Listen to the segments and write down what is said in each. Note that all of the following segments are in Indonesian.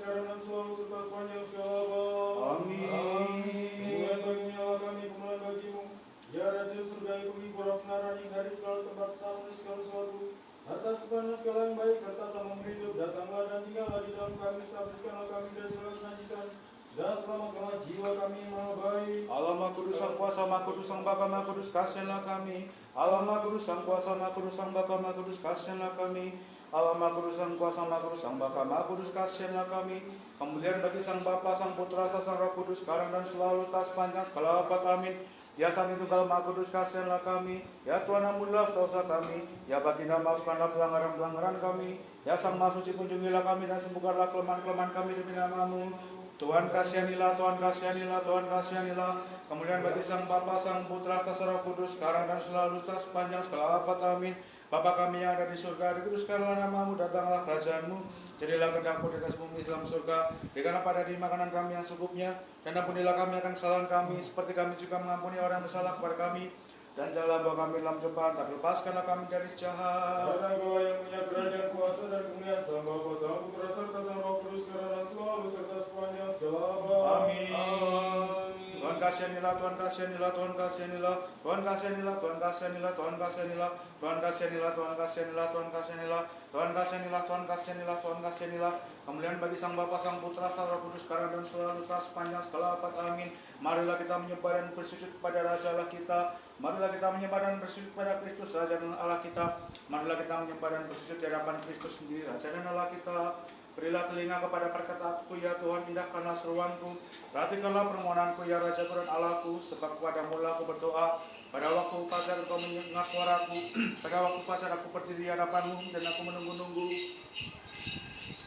sekarang dan selalu serta sepanjang segala abad. Amin. Kemuliaan bagimu ya Allah kami, kemuliaan bagimu. Ya Raja surga yang menghibur penarani dari segala tempat serta dari segala sesuatu. Atas sepanjang segala yang baik serta sama hidup, datanglah dan tinggallah di dalam kami, stabilkanlah kami dari segala kenajisan. Dan selamatkanlah jiwa kami yang maha baik. Allah Maha Kudus, Sang Kuasa, Maha Kudus, Sang Bapa, Maha Kudus, kasihanlah kami. Allah Maha Kudus, Sang Kuasa, Maha Kudus, Sang Bapa, Maha Kudus, kasihanlah kami. Allah Maha Kudus, Sang Kuasa, Maha Kudus, Sang Bapa, Maha Kudus, kasihanlah kami. Kemuliaan bagi Sang Bapa, Sang Putra, Sang Roh Kudus, sekarang dan selalu, tas panjang segala abad. Amin. Ya Sang Tunggal Maha Kudus, kasihanlah kami. Ya Tuhan, ampunilah dosa kami. Ya Baginda, maafkanlah pelanggaran-pelanggaran kami. Ya Sang Maha Suci, kunjungilah kami dan sembuhkanlah kelemahan-kelemahan kami demi nama-Mu. Tuhan kasihanilah, Tuhan kasihanilah, Tuhan kasihanilah. Kemudian bagi Sang Bapa, Sang Putra, Sang Roh Kudus, sekarang dan selalu, sepanjang segala abad. Amin. Bapa kami yang ada di surga, dikuduskanlah nama-Mu, datanglah kerajaan-Mu. Jadilah kehendak-Mu di atas bumi dalam surga. Berikanlah pada diri makanan kami yang secukupnya, dan ampunilah kami akan kesalahan kami, seperti kami juga mengampuni orang yang bersalah kepada kami. Dan janganlah bawa kami dalam cobaan, tapi lepaskanlah kami dari jahat. Karena Engkau yang punya kerajaan, kuasa dan kemuliaan, Sang Bapa, Sang Putra, serta Sang Roh Kudus, sekarang dan selalu, serta sepanjang segala abad. Amin. Tuhan kasihanilah, Tuhan kasihanilah, Tuhan kasihanilah, Tuhan kasihanilah, Tuhan kasihanilah, Tuhan kasihanilah, Tuhan kasihanilah, Tuhan kasihanilah, Tuhan kasihanilah, Tuhan kasihanilah, Tuhan kasihanilah, Tuhan kasihanilah. Kemuliaan bagi Sang Bapa, Sang Putra, Sang Roh Kudus, sekarang dan selalu, sepanjang segala abad. Amin. Marilah kita menyembah dan bersujud kepada Raja Allah kita. Marilah kita menyembah dan bersujud kepada Kristus, Raja dan Allah kita. Marilah kita menyembah dan bersujud di hadapan Kristus sendiri, Raja dan Allah kita. Berilah telinga kepada perkataanku ya Tuhan, indahkanlah seruanku. Perhatikanlah permohonanku ya Rajaku dan Allahku, sebab kepadamu lah aku berdoa. Pada waktu fajar Engkau mendengar suaraku, pada waktu fajar aku berdiri di hadapanmu dan aku menunggu-nunggu.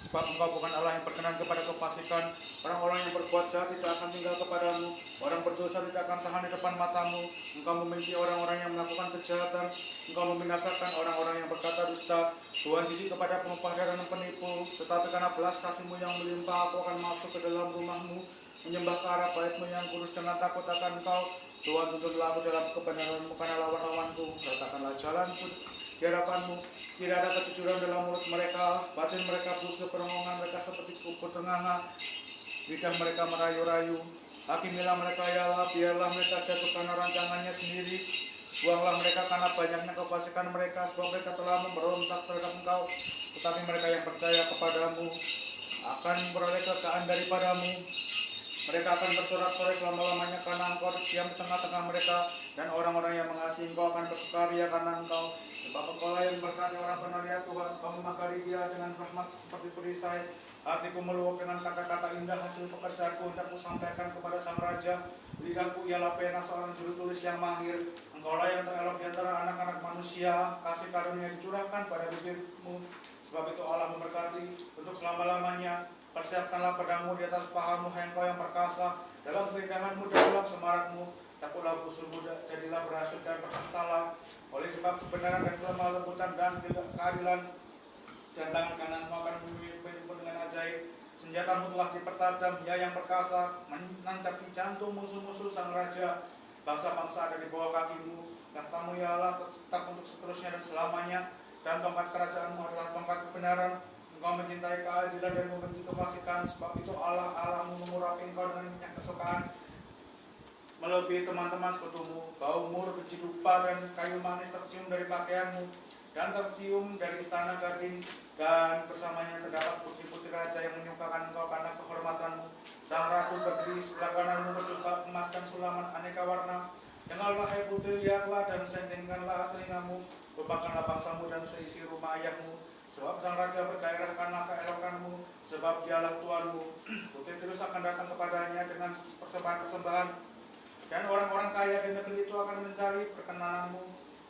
Sebab Engkau bukan Allah yang berkenan kepada kefasikan. Orang-orang yang berbuat jahat tidak akan tinggal kepadamu. Orang berdosa tidak akan tahan di depan matamu. Engkau membenci orang-orang yang melakukan kejahatan. Engkau membinasakan orang-orang yang berkata dusta. Tuhan jijik kepada penumpah dan penipu. Tetapi karena belas kasih-Mu yang melimpah, aku akan masuk ke dalam rumah-Mu, menyembah ke arah bait-Mu yang kudus dengan takut akan Engkau. Tuhan, tuntunlah aku dalam kebenaran-Mu karena lawan-lawanku. Ratakanlah jalanku di hadapan-Mu. Tidak ada kejujuran dalam mulut mereka. Batin mereka busuk, perengongan mereka seperti kumpul tenganga. Lidah mereka merayu-rayu. Hakimilah mereka ya Allah, biarlah mereka jatuh karena rancangannya sendiri. Buanglah mereka karena banyaknya kefasikan mereka, sebab mereka telah memberontak terhadap Engkau. Tetapi mereka yang percaya kepadamu akan beroleh kekayaan daripadamu. Mereka akan bersorak-sorai selama-lamanya karena Engkau diam di tengah-tengah mereka. Dan orang-orang yang mengasihi Engkau akan bersukaria karena Engkau. Sebab Engkau lah yang berkati orang benar ya Tuhan. Engkau memagari dia dengan rahmat seperti perisai. Hatiku meluap dengan kata-kata indah hasil pekerjaanku untuk kusampaikan kepada Sang Raja. Lidahku ialah pena seorang juru tulis yang mahir. Engkau lah yang terelok di antara anak-anak manusia. Kasih karunia dicurahkan pada bibirmu. Sebab itu Allah memberkati untuk selama-lamanya. Persiapkanlah pedangmu di atas pahamu, hai Engkau yang perkasa. Dalam keindahanmu dan dalam semarakmu, takutlah musuhmu, jadilah berhasil dan bersertalah. Oleh sebab kebenaran dan kelemah lembutan dan keadilan, dan tangan kananmu akan memimpinmu dengan ajaib. Senjatamu telah dipertajam, ya yang perkasa, menancap di jantung musuh-musuh Sang Raja. Bangsa-bangsa ada di bawah kakimu. Tahtamu ya Allah tetap untuk seterusnya dan selamanya. Dan tongkat kerajaanmu adalah tongkat kebenaran. Engkau mencintai keadilan dan membenci kefasikan. Sebab itu Allahmu mengurapi engkau dengan minyak kesukaan, melebihi teman-teman sekutumu. Bau mur, biji dupa, dan kayu manis tercium dari pakaianmu, dan tercium dari istana gading. Dan bersamanya terdapat putih-putih raja yang menyukakan engkau karena kehormatanmu. Sang ratu berdiri sebelah kananmu berjubah emas dan sulaman aneka warna. Dengarlah hai putri, lihatlah dan sendingkanlah telingamu. Lupakanlah bangsamu dan seisi rumah ayahmu. Sebab Sang Raja bergairah karena keelokanmu. Sebab dialah Tuhanmu. Putri terus akan datang kepadanya dengan persembahan-persembahan. Dan orang-orang kaya di negeri itu akan mencari perkenananmu.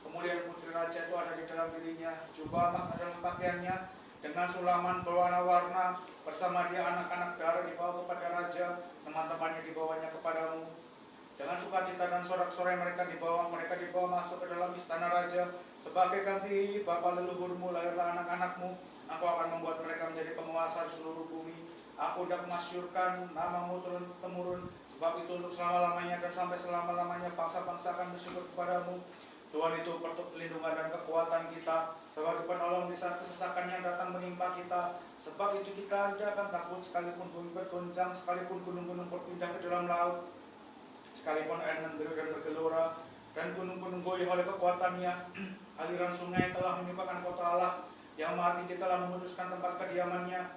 Kemudian putri raja itu ada di dalam dirinya. Jubah emas adalah pakaiannya, dengan sulaman berwarna-warna. Bersama dia anak-anak darah dibawa kepada raja, teman-temannya dibawanya kepadamu. Jangan sukacita dan sorak-sorai mereka dibawa masuk ke dalam istana raja. Sebagai ganti bapa leluhurmu lahirlah anak-anakmu. Aku akan membuat mereka menjadi penguasa di seluruh bumi. Aku hendak memasyurkan namamu turun-temurun. Sebab itu untuk selama-lamanya dan sampai selama-lamanya bangsa-bangsa akan bersyukur kepadamu. Tuhan itu perlindungan dan kekuatan kita, sebagai penolong di saat kesesakan yang datang menimpa kita. Sebab itu kita tidak akan takut sekalipun bumi bergoncang, sekalipun gunung-gunung berpindah ke dalam laut, sekalipun air mendera dan bergelora, dan gunung-gunung goyah oleh kekuatannya. Aliran sungai telah menyebabkan kota Allah, yang maha tinggi telah memutuskan tempat kediamannya.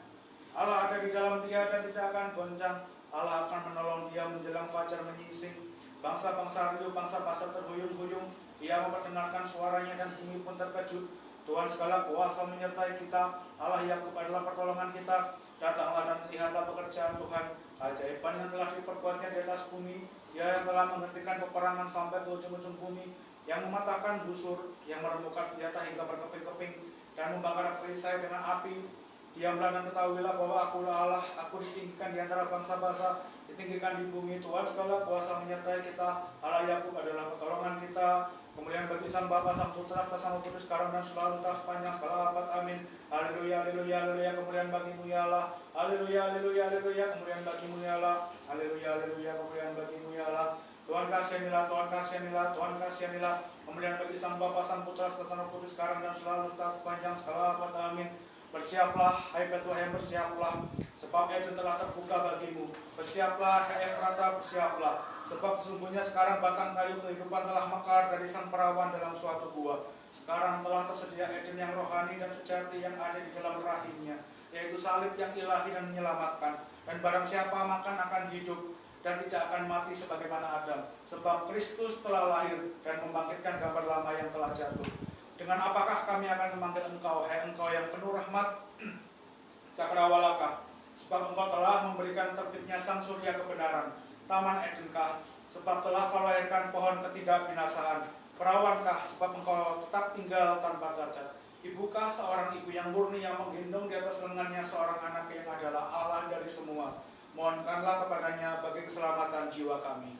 Allah ada di dalam dia dan tidak akan goncang. Allah akan menolong dia menjelang fajar menyingsing. Bangsa-bangsa riuh, bangsa-bangsa terhuyung-huyung. Ia memperdengarkan suaranya dan bumi pun terkejut. Tuhan segala kuasa menyertai kita. Allah Yakub adalah pertolongan kita. Datanglah dan lihatlah pekerjaan Tuhan. Ajaiban yang telah diperbuatnya di atas bumi. Dia yang telah menghentikan peperangan sampai ke ujung-ujung bumi, yang mematahkan busur, yang meremukkan senjata hingga berkeping-keping, dan membakar perisai dengan api. Diamlah dan ketahuilah bahwa akulah Allah. Aku ditinggikan di antara bangsa-bangsa, ditinggikan di bumi. Tuhan segala kuasa menyertai kita. Allah Yakub adalah pertolongan kita. Kemuliaan bagi Sang Bapa, Sang Putra, Sang Kudus, sekarang dan selalu, tak sepanjang segala abad. Amin. Haleluya, haleluya, haleluya. Kemuliaan bagimu ya Allah. Haleluya, haleluya, haleluya. Kemuliaan bagimu ya Allah. Haleluya, haleluya. Kemuliaan bagimu ya Allah. Tuhan kasihanilah, Tuhan kasihanilah, Tuhan kasihanilah. Kemuliaan bagi Sang Bapa, Sang Putra, Sang Kudus, sekarang dan selalu, tak sepanjang segala abad. Amin. Bersiaplah, hai Betlehem, bersiaplah, sebab Eden telah terbuka bagimu. Bersiaplah, hai Efrata, bersiaplah, sebab sesungguhnya sekarang batang kayu kehidupan telah mekar dari sang perawan dalam suatu gua. Sekarang telah tersedia Eden yang rohani dan sejati yang ada di dalam rahimnya, yaitu salib yang ilahi dan menyelamatkan. Dan barang siapa makan akan hidup dan tidak akan mati sebagaimana Adam, sebab Kristus telah lahir dan membangkitkan gambar lama yang telah jatuh. Dengan apakah kami akan memanggil engkau, hai engkau yang penuh rahmat, cakrawalakah, sebab engkau telah memberikan terbitnya sang surya kebenaran, taman Edenkah, sebab telah kau lahirkan pohon ketidakbinasaan, perawankah, sebab engkau tetap tinggal tanpa cacat. Ibukah seorang ibu yang murni yang menggendong di atas lengannya seorang anak yang adalah Allah dari semua. Mohonkanlah kepadanya bagi keselamatan jiwa kami.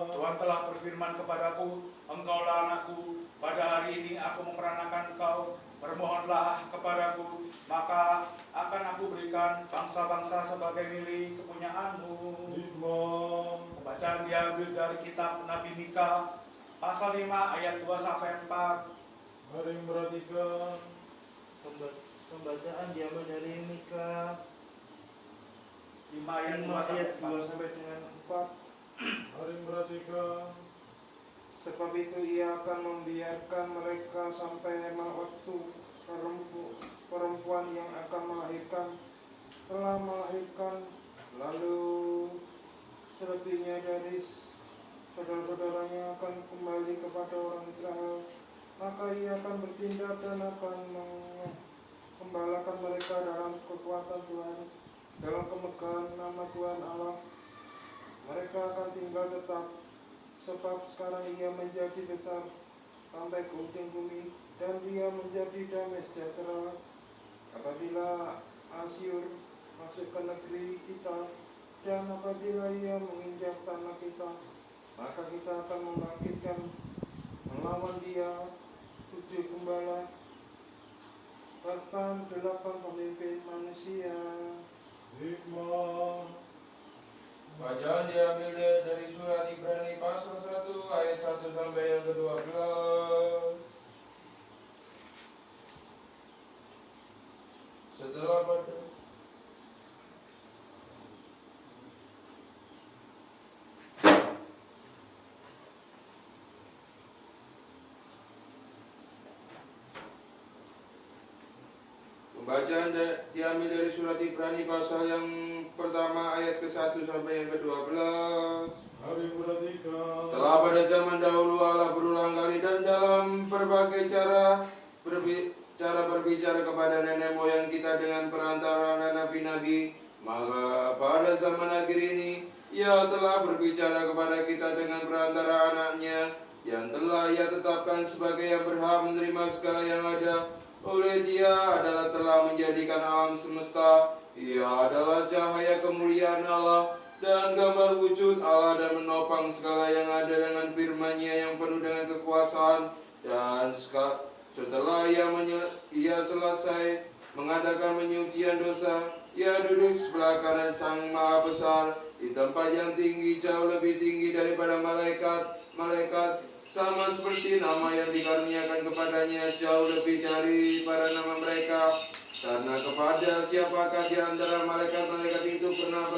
Tuhan telah berfirman kepadaku, engkaulah anakku, pada hari ini aku memperanakan engkau, bermohonlah kepadaku, maka akan aku berikan bangsa-bangsa sebagai milik kepunyaanmu. Bacaan diambil dari kitab Nabi Mika, pasal 5 ayat 2-4. Mari memperhatikan. Pembacaan diambil dari Mika 5 ayat 2-4. Mari memperhatikan. Sebab itu ia akan membiarkan mereka sampai waktu perempuan yang akan melahirkan telah melahirkan, lalu selebihnya dari saudara-saudaranya akan kembali kepada orang Israel. Maka ia akan bertindak dan akan menggembalakan mereka dalam kekuatan Tuhan, dalam kemegahan nama Tuhan Allah. Mereka akan tinggal tetap, sebab sekarang ia menjadi besar sampai ke ujung bumi, dan dia menjadi damai sejahtera. Apabila Asyur masuk ke negeri kita, dan apabila ia menginjak tanah kita, maka kita akan membangkitkan melawan dia 7 gembala, bahkan 8 pemimpin manusia. Hikmah. Bacaan diambil dari surat Ibrani pasal 1 ayat 1 sampai yang ke-12. Setelah pada Pembacaan diambil dari surat Ibrani pasal yang pertama ayat ke-1 sampai yang ke-12. Mari memperhatikan. Setelah pada zaman dahulu Allah berulang kali dan dalam berbagai cara berbicara kepada nenek moyang kita dengan perantara nabi-nabi, maka pada zaman akhir ini Ia telah berbicara kepada kita dengan perantara anaknya yang telah Ia tetapkan sebagai yang berhak menerima segala yang ada. Oleh Dia adalah telah menjadikan alam semesta. Ia adalah cahaya kemuliaan Allah dan gambar wujud Allah, dan menopang segala yang ada dengan firman-Nya yang penuh dengan kekuasaan. Dan setelah ia selesai mengadakan penyucian dosa, Ia duduk sebelah kanan Sang Maha Besar di tempat yang tinggi, jauh lebih tinggi daripada malaikat, sama seperti nama yang dikaruniakan kepadanya jauh lebih daripada nama mereka. Karena kepada siapakah di antara malaikat-malaikat itu pernah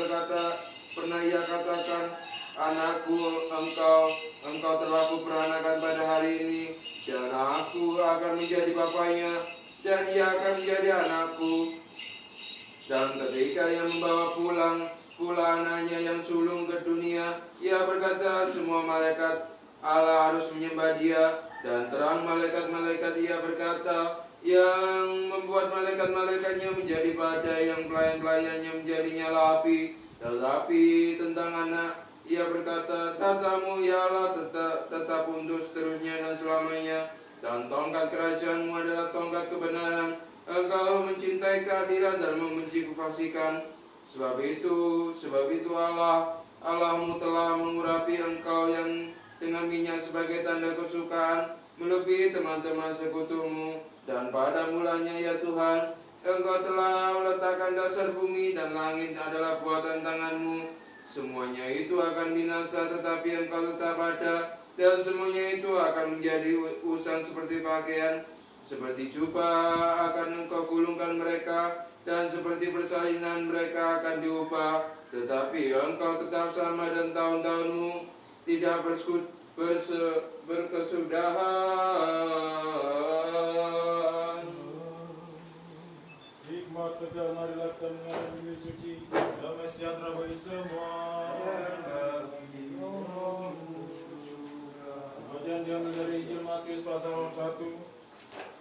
ia katakan, anakku, engkau telah kuperanakan pada hari ini, dan aku akan menjadi bapaknya, dan ia akan menjadi anakku. Dan ketika ia membawa pula anaknya yang sulung ke dunia, ia berkata, semua malaikat Allah harus menyembah dia. Dan terang malaikat-malaikat ia berkata, yang membuat malaikat-malaikatnya menjadi badai, yang pelayan-pelayannya menjadi nyala api. Tetapi tentang anak, ia berkata, tatamu ya Allah tetap untuk seterusnya dan selamanya, dan tongkat kerajaanmu adalah tongkat kebenaran. Engkau mencintai keadilan dan membenci kefasikan. Sebab itu Allahmu telah mengurapi engkau yang dengan minyak sebagai tanda kesukaan, melebihi teman-teman sekutumu. Dan pada mulanya ya Tuhan, Engkau telah meletakkan dasar bumi, dan langit adalah buatan tanganmu. Semuanya itu akan binasa, tetapi Engkau tetap ada, dan semuanya itu akan menjadi usang seperti pakaian. Seperti jubah akan Engkau gulungkan mereka, dan seperti persalinan mereka akan diubah. Tetapi Engkau tetap sama, dan tahun-tahunmu tidak berkesudahan. Hikmat tegal marilah kita mengenal bimbing suci, damai sejahtera bagi semua. Bacaan diambil dari Injil Matius pasal 1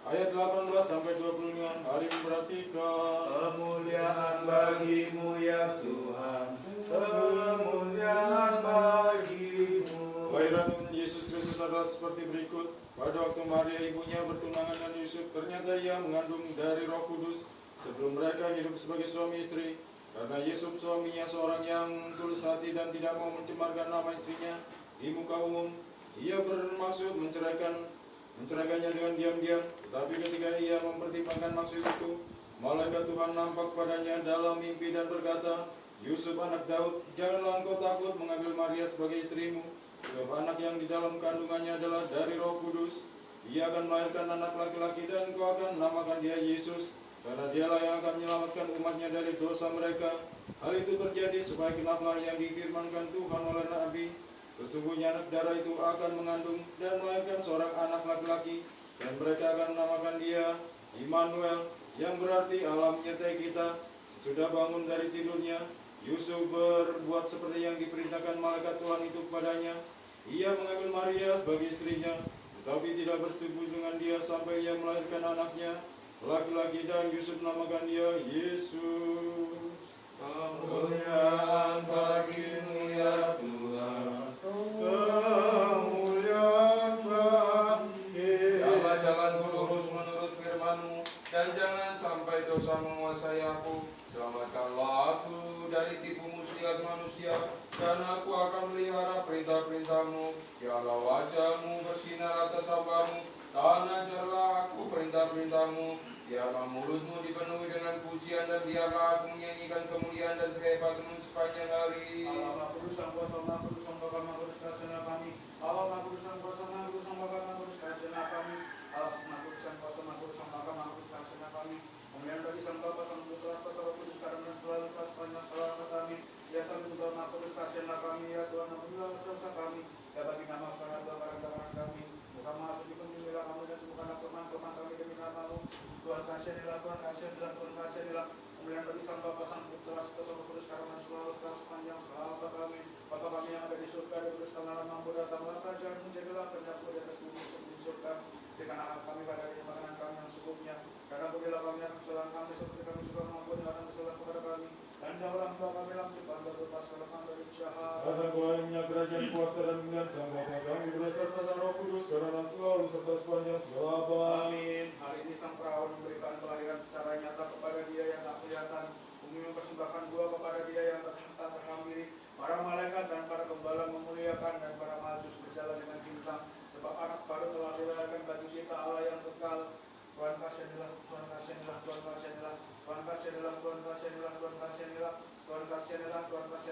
ayat 18 sampai 25. Mari memperhatikan. Kemuliaan bagimu ya Tuhan, kemuliaan bagimu. Kelahiran Yesus Kristus adalah seperti berikut. Pada waktu Maria ibunya bertunangan dengan Yusuf, ternyata ia mengandung dari Roh Kudus sebelum mereka hidup sebagai suami istri. Karena Yusuf suaminya seorang yang tulus hati dan tidak mau mencemarkan nama istrinya di muka umum, ia bermaksud menceraikannya dengan diam-diam. Tetapi ketika ia mempertimbangkan maksud itu, malaikat Tuhan nampak padanya dalam mimpi dan berkata, Yusuf anak Daud, janganlah engkau takut mengambil Maria sebagai istrimu, sebab anak yang di dalam kandungannya adalah dari Roh Kudus. Ia akan melahirkan anak laki-laki, dan engkau akan menamakan dia Yesus, karena dialah yang akan menyelamatkan umatnya dari dosa mereka. Hal itu terjadi supaya genaplah yang difirmankan Tuhan oleh Nabi, sesungguhnya anak darah itu akan mengandung dan melahirkan seorang anak laki-laki, dan mereka akan menamakan dia Immanuel, yang berarti Allah menyertai kita. Sesudah bangun dari tidurnya, Yusuf berbuat seperti yang diperintahkan malaikat Tuhan itu kepadanya. Ia mengambil Maria sebagai istrinya, tetapi tidak bersetubuh dengan dia sampai ia melahirkan anaknya laki-laki, dan Yusuf menamakan dia Yesus. Kemuliaan bagimu ya Tuhan, Kemuliaan bagi. janganlah jalanku lurus menurut firman-Mu, dan jangan sampai dosa menguasai aku. Selamatkanlah aku dari tipu muslihat manusia, dan aku akan melihara perintah-perintah-Mu. Biarlah wajah-Mu bersinar atas hamba-Mu, dan ajarlah aku perintah-perintah-Mu. Biarlah mulutmu dipenuhi dengan pujian, dan biarlah aku menyanyikan kemuliaan dan kehebatanmu sepanjang hari. Allah Maha Kudus, Sang Kuasa, Maha Kudus, Sang Bapa, Maha Kudus, kasihanilah kami. Allah Maha Kudus, Sang Kuasa, Maha Kudus, Sang Bapa, Maha Kudus, kasihanilah kami. Allah Maha Kudus, Sang Kuasa, Maha Kudus, Sang Bapa, Maha Kudus, kasihanilah kami. Kemuliaan bagi Sang Bapa, Sang Putra, Sang Roh Kudus, sekarang dan selalu sepanjang segala kami. Ya Sang Putra, Maha Kudus, kasihanilah kami. Ya Tuhan, ampunilah dosa kami. Ya bagi nama sekarang doa kami. Bersama asuh dipenuhilah kami, dan sembuhkanlah kelemahan kami demi nama-Mu. Tuhan kasihanilah, Tuhan kasihanilah, Tuhan kasihanilah. Kemuliaan bagi Sang Bapa, Sang Putra, Sang Roh Kudus, sekarang dan selalu sepanjang segala kami. Bapa kami yang ada di surga, dikuduskanlah namamu, datanglah kerajaan-Mu, jadilah kehendak-Mu di atas bumi seperti di surga. Berikanlah kami pada hari ini makanan kami yang secukupnya. Karena ampunilah kami akan kesalahan kami, seperti kami juga mengampuni akan kesalahan kepada kami. Dan janganlah engkau kami dalam cobaan, dan lepaskanlah kami dari jahat. Karena Engkau yang punya kerajaan, kuasa dan kemuliaan, Sang Bapa, Sang Putra, serta Sang Roh Kudus, sekarang dan selalu serta sepanjang segala abad. Amin. Hari ini Sang Perawan memberikan kelahiran secara nyata kepada dia yang tak kelihatan. Bumi mempersembahkan buah kepada dia yang tak terhampiri. Para malaikat dan para gembala memuliakan, dan para majus berjalan dengan bintang. Sebab anak baru telah dilahirkan bagi kita, Allah yang kekal. Tuhan kasihanilah, Tuhan kasihanilah, Tuhan kasihanilah, Tuhan kasihanilah, Tuhan kasihanilah, Tuhan kasihanilah, Tuhan kasihanilah, Tuhan kasihanilah, Tuhan kasihanilah,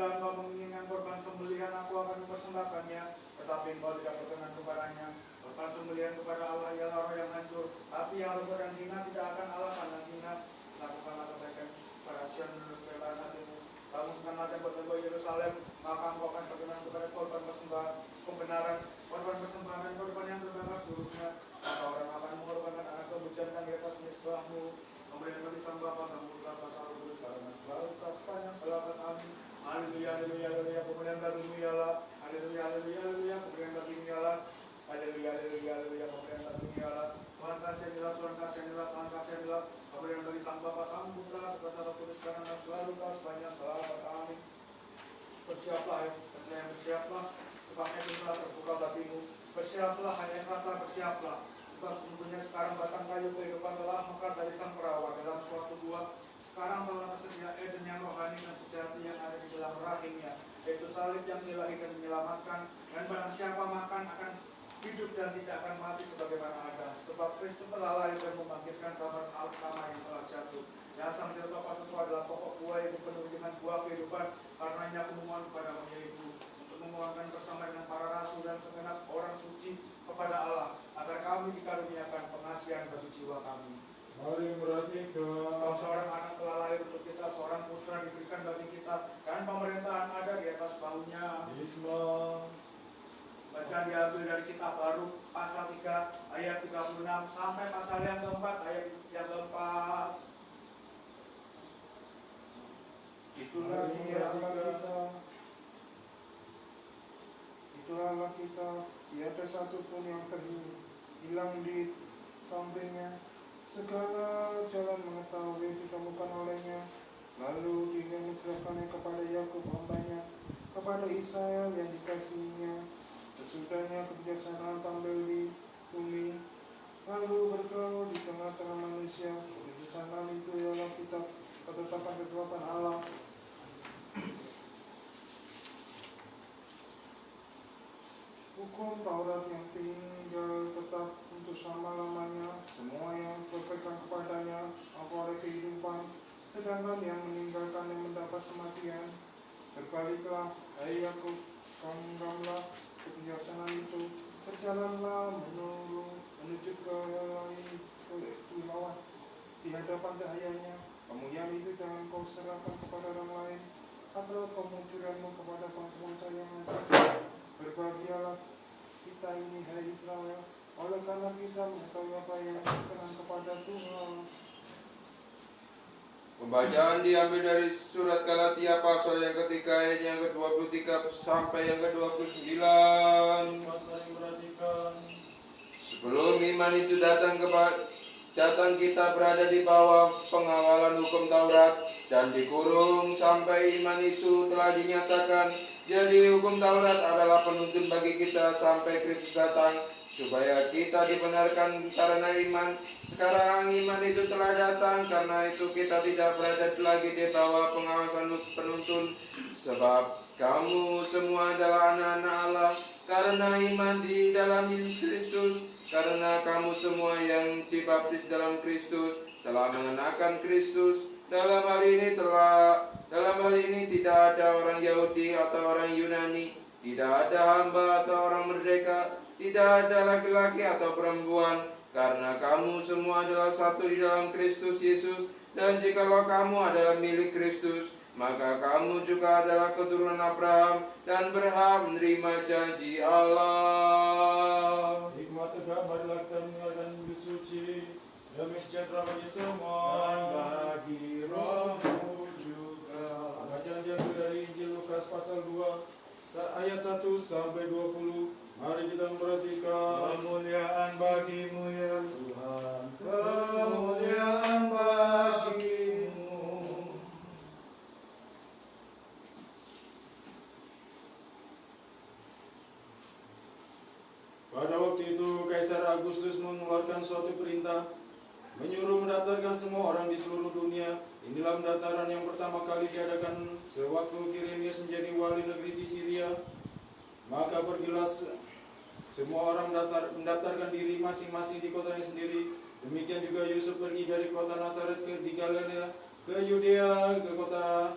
apabila engkau menginginkan korban sembelihan, aku akan mempersembahkannya, tetapi engkau tidak berkenan kepadanya. Korban sembelihan kepada Allah ialah roh yang hancur, tapi yang lemah dan hina tidak akan Allah pandang hina. Lakukanlah kebaikan pada Sion menurut kerelaan hatimu. Bangunkanlah tembok-tembok Yerusalem, maka engkau akan berkenan kepada korban persembahan kebenaran, korban persembahan dan korban yang terbebas seluruhnya. Maka orang akan mengorbankan anak kebujangan di atas mezbahmu, memberikan bagi sang Bapa, sang Putra, sang Roh Kudus, karena selalu sepanjang segala abad. Amin. Haleluya, haleluya, haleluya, kemuliaan bagimu ya Allah. Haleluya, haleluya, haleluya, kemuliaan bagimu ya Allah. Haleluya, haleluya, haleluya, kemuliaan bagimu ya Allah. Tuhan kasihanilah, Tuhan kasihanilah, Tuhan kasihanilah. Kemuliaan bagi sang Bapa, sang Putra, sang Roh Kudus, karena selalu sepanjang segala abad. Amin. Bersiaplah, ya, bersiaplah, sebab itu telah terbuka bagimu. Bersiaplah, hai Efratah, bersiaplah. Sebab sesungguhnya sekarang batang kayu kehidupan telah mekar dari sang perawan dalam suatu gua. Sekarang telah tersedia Eden yang rohani dan sejati yang ada di dalam rahimnya, yaitu salib yang ilahi dan menyelamatkan. Dan barang siapa makan akan hidup dan tidak akan mati sebagaimana Adam. Sebab Kristus telah lahir dan membangkitkan kabar al-utama yang telah jatuh. Ya, sang Tirtopas itu adalah pokok buah yang dipenuhi dengan buah kehidupan. Karenanya aku memohon kepada Ibu untuk memohonkan bersama dengan para rasul dan segenap orang suci kepada Allah, agar kami dikaruniakan pengasihan bagi jiwa kami. Mari perhatikan. Kau seorang anak telah lahir untuk kita, seorang putra diberikan bagi kita, dan pemerintahan ada di atas bahunya. Hikmah. Bacaan diambil dari kitab Baru pasal 3 ayat 36 sampai pasal yang keempat ayat yang keempat. Itulah dia Allah kita. Itulah Allah kita. Tiada satu pun yang terhilang di sampingnya. Segala jalan mengetahui ditemukan olehnya. Lalu dianugerahkannya kepada Yakub hambanya, kepada Israel yang dikasihinya. Sesudahnya kebijaksanaan tampil di bumi, lalu bergaul di tengah-tengah manusia. Kebijaksanaan itu ialah kitab ketetapan Allah. Hukum Taurat yang tinggal tetap untuk selama-lamanya. Semua yang berpegang kepadanya memperoleh kehidupan, sedangkan yang meninggalkannya mendapat kematian. Berbaliklah, hai Yakub, genggamlah kebijaksanaan itu, berjalanlah menuju ke lawan di hadapan cahayanya. Kemuliaan itu jangan kau serahkan kepada orang lain, atau kemunculanmu kepada bangsa-bangsa yang asing. Berbahagialah kita ini, hai Israel, oleh karena kita mengetahui apa yang berkenan kepada Tuhan. Pembacaan diambil dari surat Galatia pasal yang ketiga ayat yang ke-23 sampai yang ke-29. Mari perhatikan. Sebelum iman itu datang kita berada di bawah pengawalan hukum Taurat dan dikurung sampai iman itu telah dinyatakan. Jadi hukum Taurat adalah penuntun bagi kita sampai Kristus datang, supaya kita dibenarkan karena iman. Sekarang iman itu telah datang, karena itu kita tidak berada lagi di bawah pengawasan penuntun. Sebab kamu semua adalah anak-anak Allah karena iman di dalam Yesus Kristus. Karena kamu semua yang dibaptis dalam Kristus telah mengenakan Kristus. Dalam hal ini tidak ada orang Yahudi atau orang Yunani, tidak ada hamba atau orang merdeka, tidak ada laki-laki atau perempuan, karena kamu semua adalah satu di dalam Kristus Yesus. Dan jikalau kamu adalah milik Kristus, maka kamu juga adalah keturunan Abraham dan berhak menerima janji Allah. Hikmat tegak, marilah kita mendengarkan Injil suci. Damai sejahtera bagi semua Dan bagi rohmu juga. Bacaan diambil dari Injil Lukas pasal 2 ayat 1 sampai 20. Mari kita memperhatikan. Kemuliaan bagimu ya Tuhan, Kemuliaan bagimu. Pada waktu itu Kaisar Agustus mengeluarkan suatu perintah, menyuruh mendaftarkan semua orang di seluruh dunia. Inilah pendaftaran yang pertama kali diadakan sewaktu Quirinius menjadi wali negeri di Syria. Maka pergilah semua orang mendaftarkan diri masing-masing di kotanya sendiri. Demikian juga Yusuf pergi dari kota Nazaret di Galilea ke Yudea, ke kota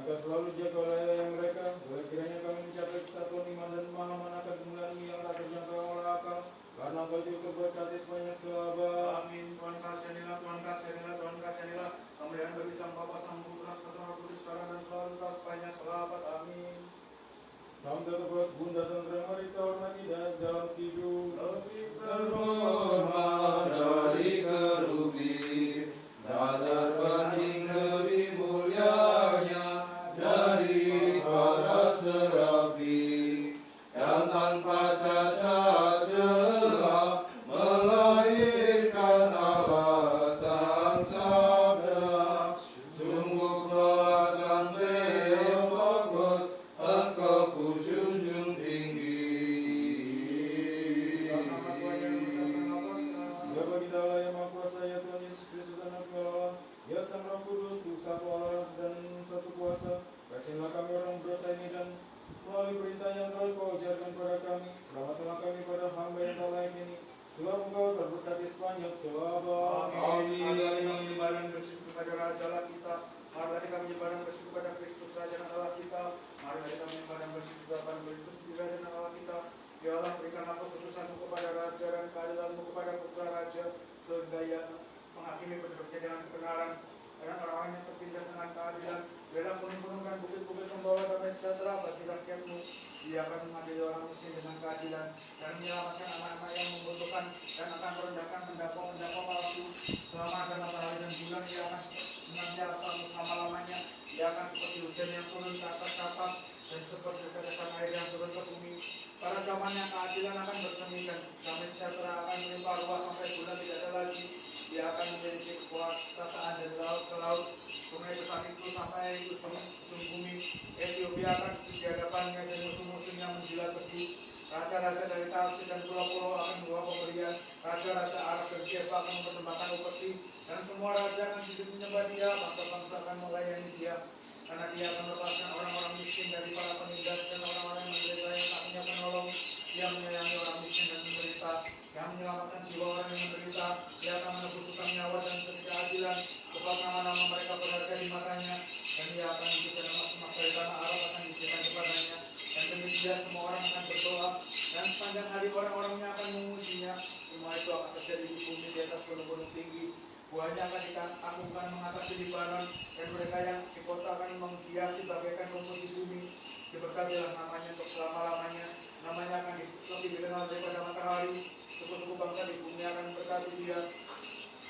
agar selalu jaga oleh mereka, boleh kiranya kami mencapai kesatuan iman dan pemahaman akan kebenaran yang tak terjangkau oleh akal, karena Engkau itu berkati sepanjang segala abad. Amin. Tuhan kasihanilah, Tuhan kasihanilah, Tuhan kasihanilah. Kemuliaan bagi Sang Bapa, Sang Putra, Sang Roh Kudus, sekarang dan selalu sepanjang segala abad. Amin. Sampai terus Bunda Sandra mari kita hormati dalam tidur. Lebih Terhormat dari kerubi, tak terbanding lebih mulianya dari para serafi yang tanpa cacat celah melahirkan Allah Sang Sabda. Sungguh telah Sang Theotokos Engkau ku junjung tinggi. Ya bagi Allah yang Maha Kuasa, ya Tuhan Yesus Kristus Anak Allah, ya Sang Roh Kudus, Tuhan satu Allah dan satu kuasa, kasihlah kami orang berdosa ini dan melalui perintah yang telah Kau ajarkan kepada kami, selamatkanlah kami pada hamba yang tak layak ini, sebab Engkau terberkati sepanjang segala abad. Amin. Mari kami ibadah bersyukur kepada Raja Allah kita. Mari kami ibadah bersyukur kepada Kristus Raja Allah kita. Mari kami ibadah bersyukur kepada Kristus Raja Allah kita. Ya Allah, berikanlah keputusan-Mu kepada Raja dan keadilan-Mu kepada Putra Raja, sehingga Ia menghakimi penduduknya dengan kebenaran dan orang-orang yang tertindas dengan keadilan. Biarlah penuhkan bukit-bukit membawa damai sejahtera bagi rakyat-Mu. Dia akan mengadili orang miskin dengan keadilan dan menyelamatkan anak-anak yang membutuhkan, dan akan merendahkan pendakwa-pendakwa palsu. Selama ada matahari dan bulan, Ia akan senantiasa selama-lamanya. Ia akan seperti hujan yang turun ke atas kapas dan seperti tetesan air yang turun ke bumi. Pada zamannya keadilan akan bersemi dan damai sejahtera akan melimpah ruah sampai bulan tidak ada lagi. Dia akan memiliki kekuasaan dari laut ke laut, sungai besar itu sampai ujung bumi. Ethiopia akan di hadapannya dan musuh-musuhnya menjilat tebu. Raja-raja dari Tarsis dan pulau-pulau akan membawa pemberian. Raja-raja Arab dan Sheba akan mempersembahkan upeti, dan semua raja akan sujud menyembah Dia. Bangsa-bangsa akan melayani Dia, karena Dia akan melepaskan orang-orang miskin dari para penindas dan orang-orang yang menderita yang tak punya penolong. Dia menyayangi orang miskin dan menderita, yang menyelamatkan jiwa orang yang menderita. Dia akan menebus hutang nyawa dan ketidakadilan, sebab nama-nama mereka berharga di matanya. Dan Dia akan menjadikan emas-emas dari tanah Arab akan diberikan kepadanya. Dan demi Dia semua orang akan berdoa, dan sepanjang hari orang-orangnya akan memujinya. Semua itu akan terjadi di bumi di atas gunung-gunung tinggi. Buahnya akan ditakutkan mengatasi Libanon, dan mereka yang di kota akan menghiasi bagaikan rumput di bumi. Diberkatilah namanya untuk selama-lamanya. Namanya akan lebih dikenal daripada matahari. Suku-suku bangsa di bumi akan memberkati Dia,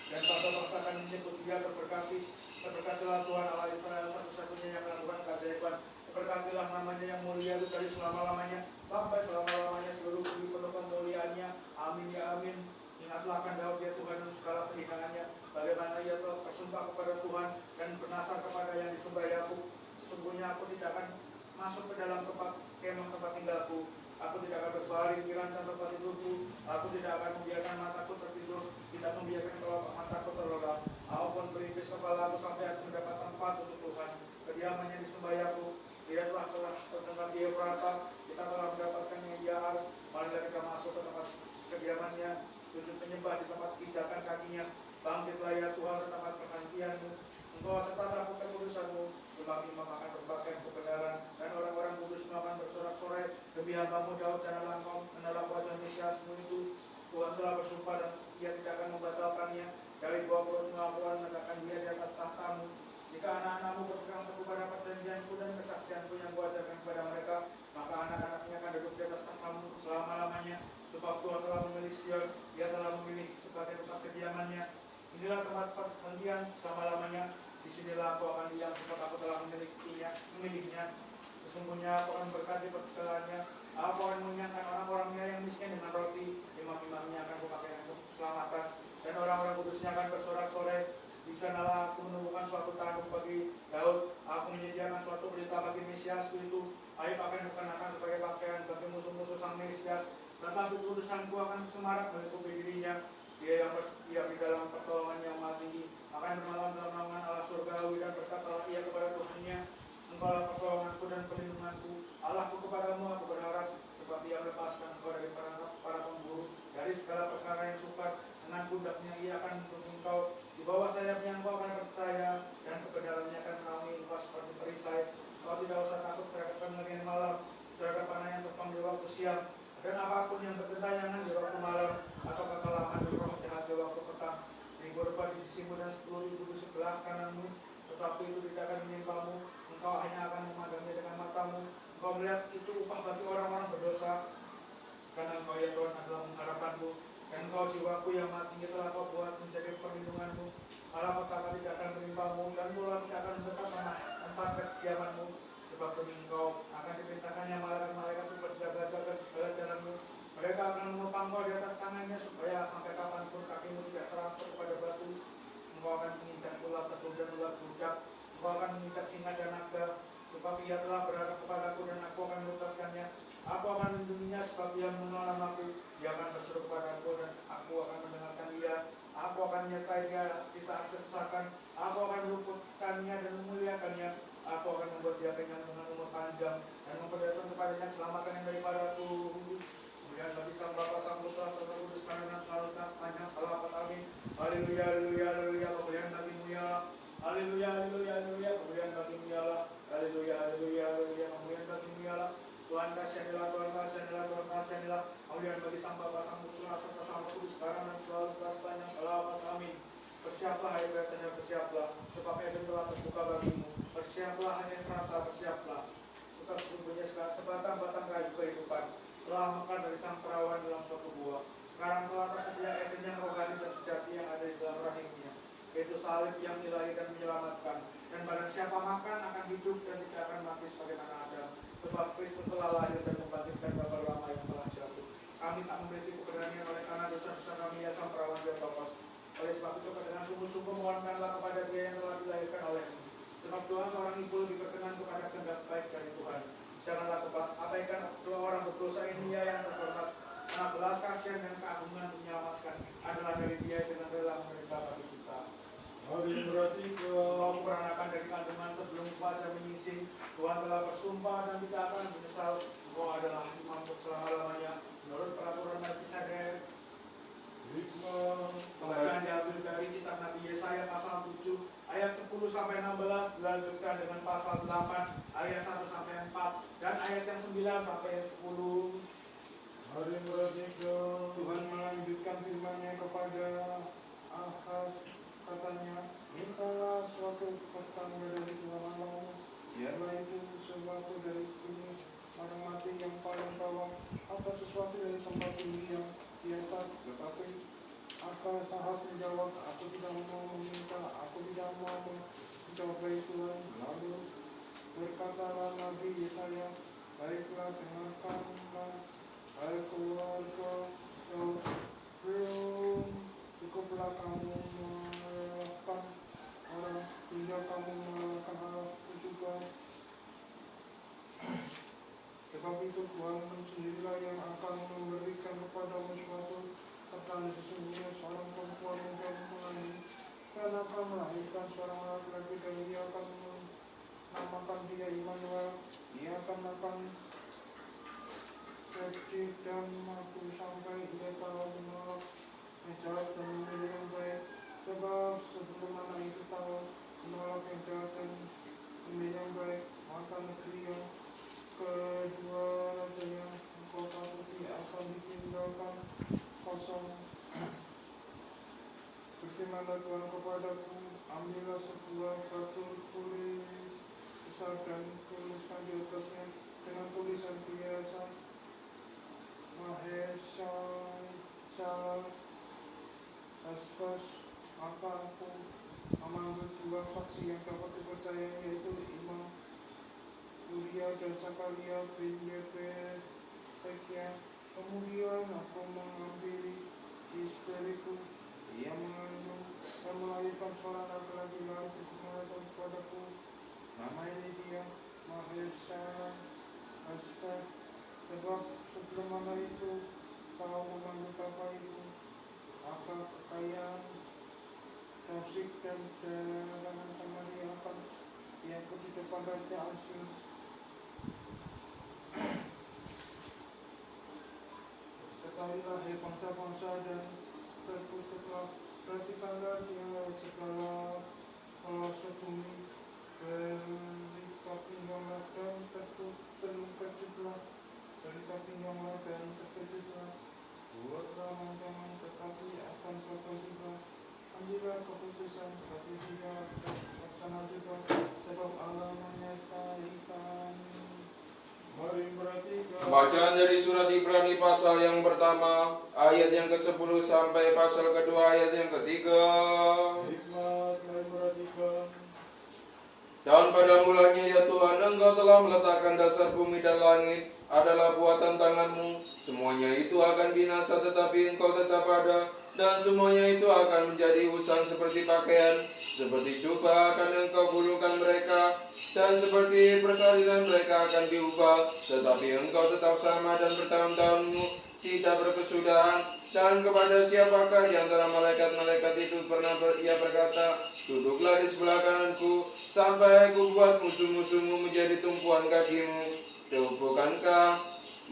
dan bangsa-bangsa akan menyebut Dia terberkati. Terberkatilah Tuhan Allah Israel, satu-satunya yang melakukan keajaiban. Terberkatilah namanya yang mulia itu dari selama-lamanya sampai selama-lamanya, seluruh bumi penuh kemuliaannya. Amin ya amin. Ingatlah akan Daud ya Tuhan dan segala perhinaannya, bagaimana ia telah bersumpah kepada Tuhan dan bernasar kepada yang disembah Yakub. Sesungguhnya aku tidak akan masuk ke dalam kemah tempat tinggalku. Aku tidak akan berbaring di ranjang tempat tidurku. Aku tidak akan membiarkan mataku tertidur, tidak membiarkan kelopak mataku terlelap. Aku pun berimpis kepala aku sampai aku mendapat tempat untuk Tuhan, kediamannya disembah Yakub. Dia telah terdengar di Efrata, kita telah mendapatkan yang Yaar. Marilah kita masuk ke tempat kediamannya, sujud menyembah di tempat pijakan kakinya. Bangkitlah ya Tuhan ke tempat perhentian-Mu. Engkau serta melakukan kekudusan-Mu. Imam-imam akan berpakaian kebenaran, dan orang-orang kudus-Mu akan bersorak-sorai. Demi hamba-Mu Daud, janganlah Engkau menolak wajah Mesias-Mu itu. Tuhan telah bersumpah dan Ia tidak akan membatalkannya. Dari bawah perut-Mu aku akan menegakkan Dia di atas tahta-Mu. Jika anak-anak-Mu berpegang teguh pada perjanjian-Ku dan kesaksian-Ku yang Ku ajarkan kepada mereka, maka anak-anaknya akan duduk di atas tahta-Mu selama-lamanya. Sebab Tuhan telah memilih Sion, Dia telah memilih sebagai tempat kediamannya. Inilah tempat perhentian selama-lamanya. Di sinilah aku akan diam, sebab aku telah memilihnya. Sesungguhnya aku akan berkati perkelaannya. Aku akan mengenyangkan orang-orangnya yang miskin dengan roti. Imam-imamnya akan kupakai untuk keselamatan, dan orang-orang kudusnya akan bersorak-sorai. Di sanalah aku menemukan suatu tanduk bagi Daud. Aku menyediakan suatu berita bagi Mesiasku itu. Aib akan dikenakan sebagai pakaian bagi musuh-musuh sang Mesias. Tetapi kudusanku akan semarak menutupi dirinya. Dia yang bersedia di dalam pertolongan yang maha tinggi akan bermalam dalam naungan Allah surgawi, dan berkatalah ia kepada Tuhannya, Engkaulah pertolonganku dan perlindunganku, Allahku, kepadamu aku berharap. Sebab Ia melepaskan engkau dari para pemburu, dari segala perkara yang sukar. Dengan pundaknya Ia akan menuntun engkau, di bawah sayapnya engkau akan percaya, dan kebenarannya akan menaungi engkau seperti perisai. perisai. Kau tidak usah takut terhadap kematian malam, terhadap panah yang terbang di waktu siang, dan apapun yang bergentayangan di waktu malam, atau kekalahan di roh jahat di waktu petang. 1000 rupa di sisimu dan 10.000 di sebelah kananmu, tetapi itu tidak akan menimpamu. Engkau hanya akan memandangnya dengan matamu. Engkau melihat itu upah bagi orang-orang berdosa. Karena Engkau ya Tuhan adalah pengharapanku, dan Engkau jiwaku yang mati telah Kau buat menjadi perlindunganmu. Malapetaka tidak akan menimpamu, dan ular tidak akan mendekat tempat kediamanmu. Sebab demi Engkau akan diperintahkannya malaikat-malaikat itu berjaga-jaga di segala jalanmu. Mereka akan menopang Kau di atas tangannya, supaya sampai kapanpun kakimu tidak teratur pada batu. Engkau akan menginjak ulat tebu dan ulat budak. Engkau akan menginjak singa dan naga. Sebab ia telah berharap kepadaku, dan aku akan meluputkannya. Aku akan melindunginya, sebab ia mengenal namaku. Dia akan berseru kepadaku, dan aku akan mendengarkan dia. Aku akan menyertai dia di saat kesesakan. Aku akan meluputkannya dan memuliakannya. Aku akan membuat dia kenyang dengan umur panjang, dan memperlihatkan kepadanya keselamatan yang daripadaku. Kemudian bagi Sang Bapa, Sang Putra, Sang Roh Kudus, karena selalu sepanjang segala abad. Amin. Haleluya, haleluya, haleluya. Kemuliaan bagimu ya Allah. Haleluya, haleluya, haleluya. Kemuliaan bagimu ya Allah. Haleluya, haleluya, haleluya. Kemuliaan bagimu ya Allah. Tuhan kasihanilah, Tuhan kasihanilah, Tuhan kasihanilah. Kemuliaan bagi Sang Bapa, Sang Putra, serta Sang Roh Kudus, sekarang dan selalu sepanjang segala abad. Amin. Bersiaplah hai Efrata, bersiaplah, sebab Eden telah terbuka bagimu. Bersiaplah hai Efrata, bersiaplah, sebab sesungguhnya sebatang-batang kayu kehidupan telah mekar dari sang perawan dalam suatu gua. Sekarang telah tersedia Eden yang rohani dan sejati yang ada di dalam rahimnya, yaitu salib yang ilahi dan menyelamatkan. Dan barang siapa makan akan hidup dan tidak akan mati sebagai anak Adam, sebab Kristus telah lahir dan membangkitkan kabar lama yang telah jatuh. Kami tak memiliki keberanian oleh karena dosa-dosa kami ya sang perawan dan Bapa. Oleh sebab itu dengan sungguh-sungguh mohonkanlah kepada Dia yang telah dilahirkan oleh-Mu. Sebab Tuhan seorang ibu lebih berkenan kepada kehendak baik dari Tuhan. Janganlah abaikan dua orang berdosa ini ya yang terhormat. Karena belas kasihan dan keagungan menyelamatkan adalah dari Dia dengan rela menderita bagi kita. Bagi berarti Engkau memperanakan dari kandungan sebelum fajar menyingsing. Tuhan telah bersumpah dan tidak akan menyesal. Engkau adalah imam untuk selama-lamanya. Menurut peraturan Melkisedek. Pembacaan diambil dari kitab Nabi Yesaya pasal 7 ayat 10-16 dilanjutkan dengan pasal 8 ayat 1-4 dan ayat yang 9-10. Hari berarti Tuhan melanjutkan firman-Nya kepada Ahaz, katanya, mintalah suatu pertanda dari Tuhan Allahmu, biarlah itu sesuatu dari gunung orang mati yang paling bawah, atau sesuatu dari tempat tinggi yang di atas. Tetapi Ahaz menjawab, aku tidak mau meminta, aku tidak mau mencobai Tuhan. Lalu berkatalah Nabi Yesaya, baiklah dengarkanlah, hai keluarga Efraim, cukuplah kamu melelahkan orang, sehingga kamu melelahkan Allahku juga. Sebab itu Tuhan sendirilah yang akan memberikan kepadamu suatu pertanda. Sesungguhnya seorang perempuan muda mengandung dan akan melahirkan seorang laki-laki, dan dia akan menamakan dia Immanuel. Ia akan sedih dan mati sampai ia tahu menolak yang jahat dan memilih yang baik. Sebab sebelum anak itu tahu menolak yang jahat dan memilih yang baik, maka negeri yang kedua rajanya engkau takuti akan ditinggalkan kosong. Berfirmanlah Tuhan kepadaku, ambillah sebuah batu tulis besar dan tuliskan di atasnya dengan tulisan biasa, Maheshal Aspas. Maka aku memanggil dua saksi yang dapat dipercaya, yaitu Imam Uria dan Zakaria bin Yeberekia. Kemudian aku mengambil istriku, ia mengandung dan melahirkan seorang laki-laki, lalu Tuhan mengatakan kepadaku, nama ini dia Maheshal Aspas. Sebab sebelum anak itu tahu mengandung bapak itu, maka kekayaan David dan jalanan Samaria akan diangkut di depan Raja Asyur. Ketahuilah hai bangsa-bangsa dan terkutuklah, perhatikanlah dia segala pelosok bumi, berikan terpingganglah dan terkejutlah, terpingganglah dan terkejutlah. Buatlah rancangan tetapi akan gagal juga. Ambillah keputusan tapi tidak terlaksana juga, sebab Allah menyertai. Mari perhatikan. Bacaan dari surat Ibrani pasal yang pertama, ayat yang ke-10 sampai pasal kedua ayat yang ketiga. Hikmat, mari perhatikan. Dan pada mulanya ya Tuhan, Engkau telah meletakkan dasar bumi dan langit, adalah buatan tanganmu. Semuanya itu akan binasa, tetapi Engkau tetap ada. Dan semuanya itu akan menjadi usang seperti pakaian, seperti jubah akan Engkau gulungkan mereka, dan seperti persalinan mereka akan diubah. Tetapi Engkau tetap sama dan bertahun-tahunmu tidak berkesudahan. Dan kepada siapakah di antara malaikat-malaikat itu pernah ia berkata, duduklah di sebelah kananku, sampai aku buat musuh-musuhmu menjadi tumpuan kakimu. Bukankah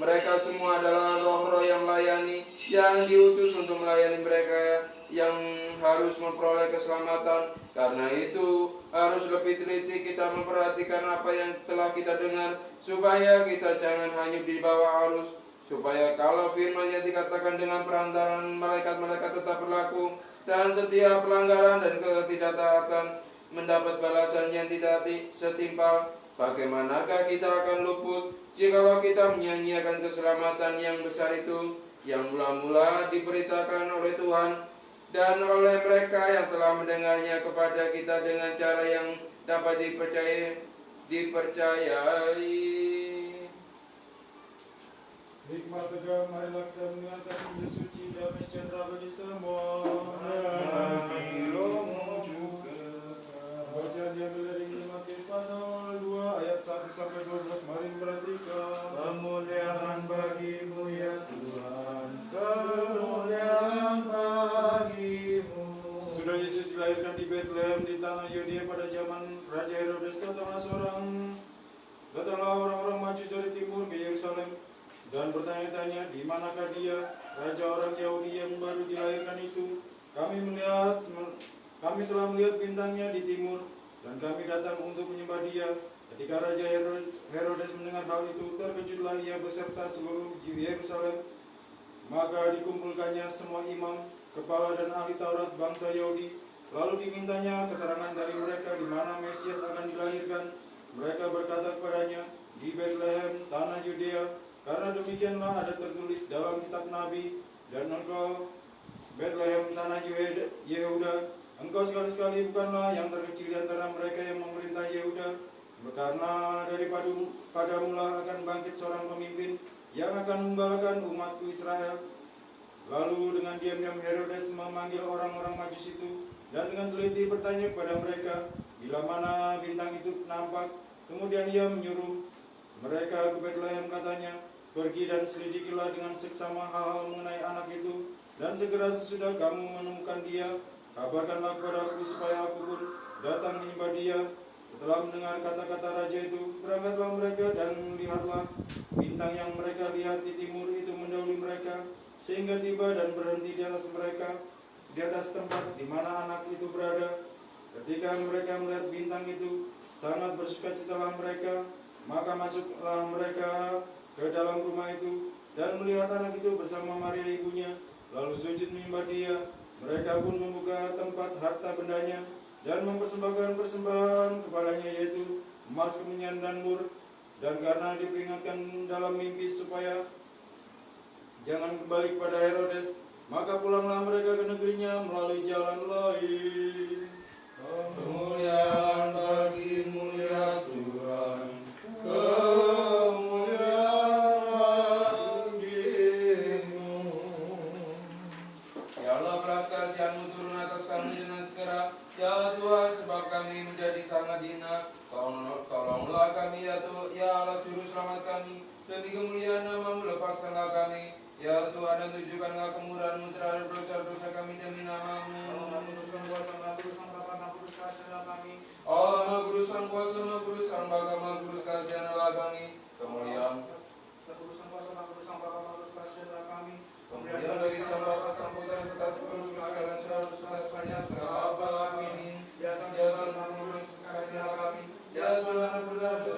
mereka semua adalah roh-roh yang melayani, yang diutus untuk melayani mereka yang harus memperoleh keselamatan. Karena itu harus lebih teliti kita memperhatikan apa yang telah kita dengar, supaya kita jangan hanyut di bawah arus. Supaya kalau firman yang dikatakan dengan perantaraan malaikat-malaikat tetap berlaku, dan setiap pelanggaran dan ketidaktaatan mendapat balasan yang tidak setimpal, bagaimanakah kita akan luput jikalau kita menyia-nyiakan keselamatan yang besar itu, yang mula-mula diberitakan oleh Tuhan dan oleh mereka yang telah mendengarnya kepada kita dengan cara yang dapat dipercayai. Hikmat tegak, marilah kita mendengarkan Injil suci damai sejahtera bagi semua. Bagi rohmu juga. Bacaan diambil dari Injil Matius pasal 2 ayat 1 sampai 12. Mari perhatikan. Kemuliaan bagimu ya Tuhan, Kemuliaan bagimu. Sesudah Yesus dilahirkan di Bethlehem di tanah Yudea pada zaman Raja Herodes, datanglah orang-orang Majus dari timur ke Yerusalem dan bertanya-tanya, di manakah dia, raja orang Yahudi yang baru dilahirkan itu? Kami telah melihat bintangnya di timur, dan kami datang untuk menyembah dia. Ketika Raja Herodes mendengar hal itu, terkejutlah ia beserta seluruh Yerusalem. Maka dikumpulkannya semua imam, kepala dan ahli Taurat bangsa Yahudi. Lalu dimintanya keterangan dari mereka di mana Mesias akan dilahirkan. Mereka berkata kepadanya, di Bethlehem, tanah Yudea. Karena demikianlah ada tertulis dalam kitab Nabi, dan engkau, Bethlehem, tanah Yehuda, engkau sekali-sekali bukanlah yang terkecil di antara mereka yang memerintah Yehuda, karena padamulah akan bangkit seorang pemimpin yang akan membalakan umatku Israel. Lalu dengan diam-diam Herodes memanggil orang-orang Majus itu, dan dengan teliti bertanya kepada mereka, bila mana bintang itu nampak. Kemudian ia menyuruh mereka ke Bethlehem, katanya, pergi dan selidikilah dengan seksama hal-hal mengenai anak itu, dan segera sesudah kamu menemukan dia, kabarkanlah kepadaku supaya aku pun datang menyembah dia. Setelah mendengar kata-kata raja itu, berangkatlah mereka dan lihatlah bintang yang mereka lihat di timur itu mendahului mereka, sehingga tiba dan berhenti di atas mereka, di atas tempat di mana anak itu berada. Ketika mereka melihat bintang itu, sangat bersukacitalah mereka. Maka masuklah mereka ke dalam rumah itu dan melihat anak itu bersama Maria ibunya, lalu sujud menyembah dia. Mereka pun membuka tempat harta bendanya dan mempersembahkan persembahan kepadanya, yaitu emas, kemenyan, dan mur. Dan karena diperingatkan dalam mimpi supaya jangan kembali kepada Herodes, maka pulanglah mereka ke negerinya melalui jalan lain. Kemuliaan bagimu ya Tuhan, Kemuliaan bagimu. ya Allah, belas kasihan-Mu turun atas kami dengan segera. Ya Tuhan, sebab kami menjadi sangat hina. Tolonglah kami ya Tuhan, ya Allah, juru selamat kami. Demi kemuliaan nama-Mu lepaskanlah kami. Ya Tuhan, dan tunjukkanlah kemurahan-Mu terhadap dosa-dosa kami demi nama-Mu. Allah Maha Kudus, Sang Kuasa, Maha Kudus, Sang Bapa, Maha Kudus, kasihanlah kami. Kemuliaan bagi Sang Bapa, Sang Putra, serta seluruh segala sesuatu segala apa aku ini. Ya Sang Kudus, kasihanlah kami. Ya Tuhan, ampunilah dosa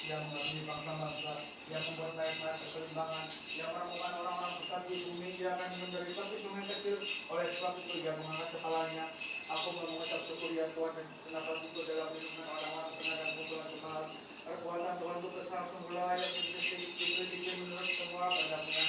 yang mengambil bangsa-bangsa, yang membuat rakyat keseimbangan, yang menemukan orang-orang besar di bumi, dia akan menderita sungai kecil. Oleh sebab itu dia mengangkat kepalanya. Aku mengucap syukur ya Tuhan, dan kenapa itu dalam lindungan orang-orang benar dan kumpulan semalam. Perbuatan Tuhan itu besar, sungguh layak dipuji menurut semua kehendaknya.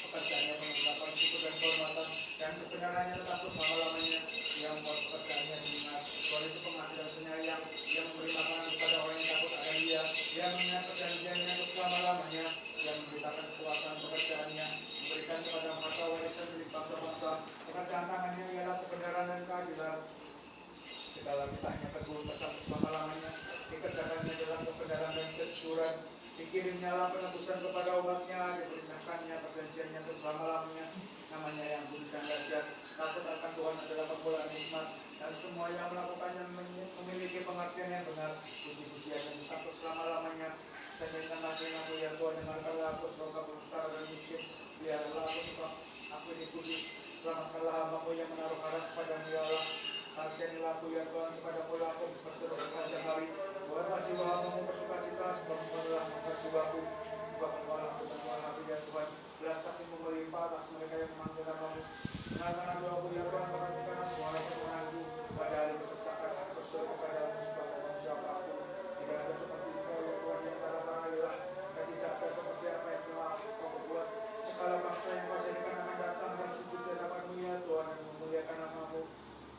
Pekerjaannya mengucapkan syukur dan kehormatan, dan kebenarannya tetap selama-lamanya. Yang membuat pekerjaannya diingat. Tuhan itu pengasih dan penyayang, yang memberi makanan kepada orang yang takut akan Dia, yang mengingat perjanjiannya untuk selama-lamanya, yang memberitakan kekuasaan pekerjaannya, memberikan kepada harta warisan milik bangsa-bangsa. Pekerjaan tangannya ialah kebenaran dan keadilan. Segala kitanya teguh bersama selama-lamanya, dikerjakannya dalam kebenaran dan kejujuran. Dikirimnya lah penebusan kepada umatnya, diperintahkannya perjanjiannya untuk selama-lamanya. Namanya yang kudus dan dahsyat, takut akan Tuhan adalah permulaan hikmat, dan semua yang melakukannya memiliki pengertian yang benar. Puji-pujian dan takut selama-lamanya. Sediakanlah telingamu ya Tuhan, dengarkanlah aku semoga besar dan miskin. Biarlah aku sebab aku ini kudus. Selamatkanlah hambamu yang menaruh harap kepadamu ya Allah. Kasihanilah aku ya Tuhan, kepada pula aku berseru sepanjang hari. Buatlah jiwa hambamu bersukacita, sebab Engkau telah mengangkat jiwaku. Sebab Engkau adalah Tuhan hati ya Tuhan. Belas kasih-Mu melimpah atas mereka yang memanggil namamu. Dengarkanlah doaku ya Tuhan, perhatikanlah suara permohonanku. Pada hari kesesakan aku berseru kepadamu, sebab Engkau menjawab aku. Tidak ada seperti Engkau ya Tuhan yang tanah ilah, dan tidak ada seperti apa yang telah Kau berbuat. Segala bangsa yang Kau jadikan akan datang dan sujud di hadapan-Mu ya Tuhan, dan memuliakan namamu.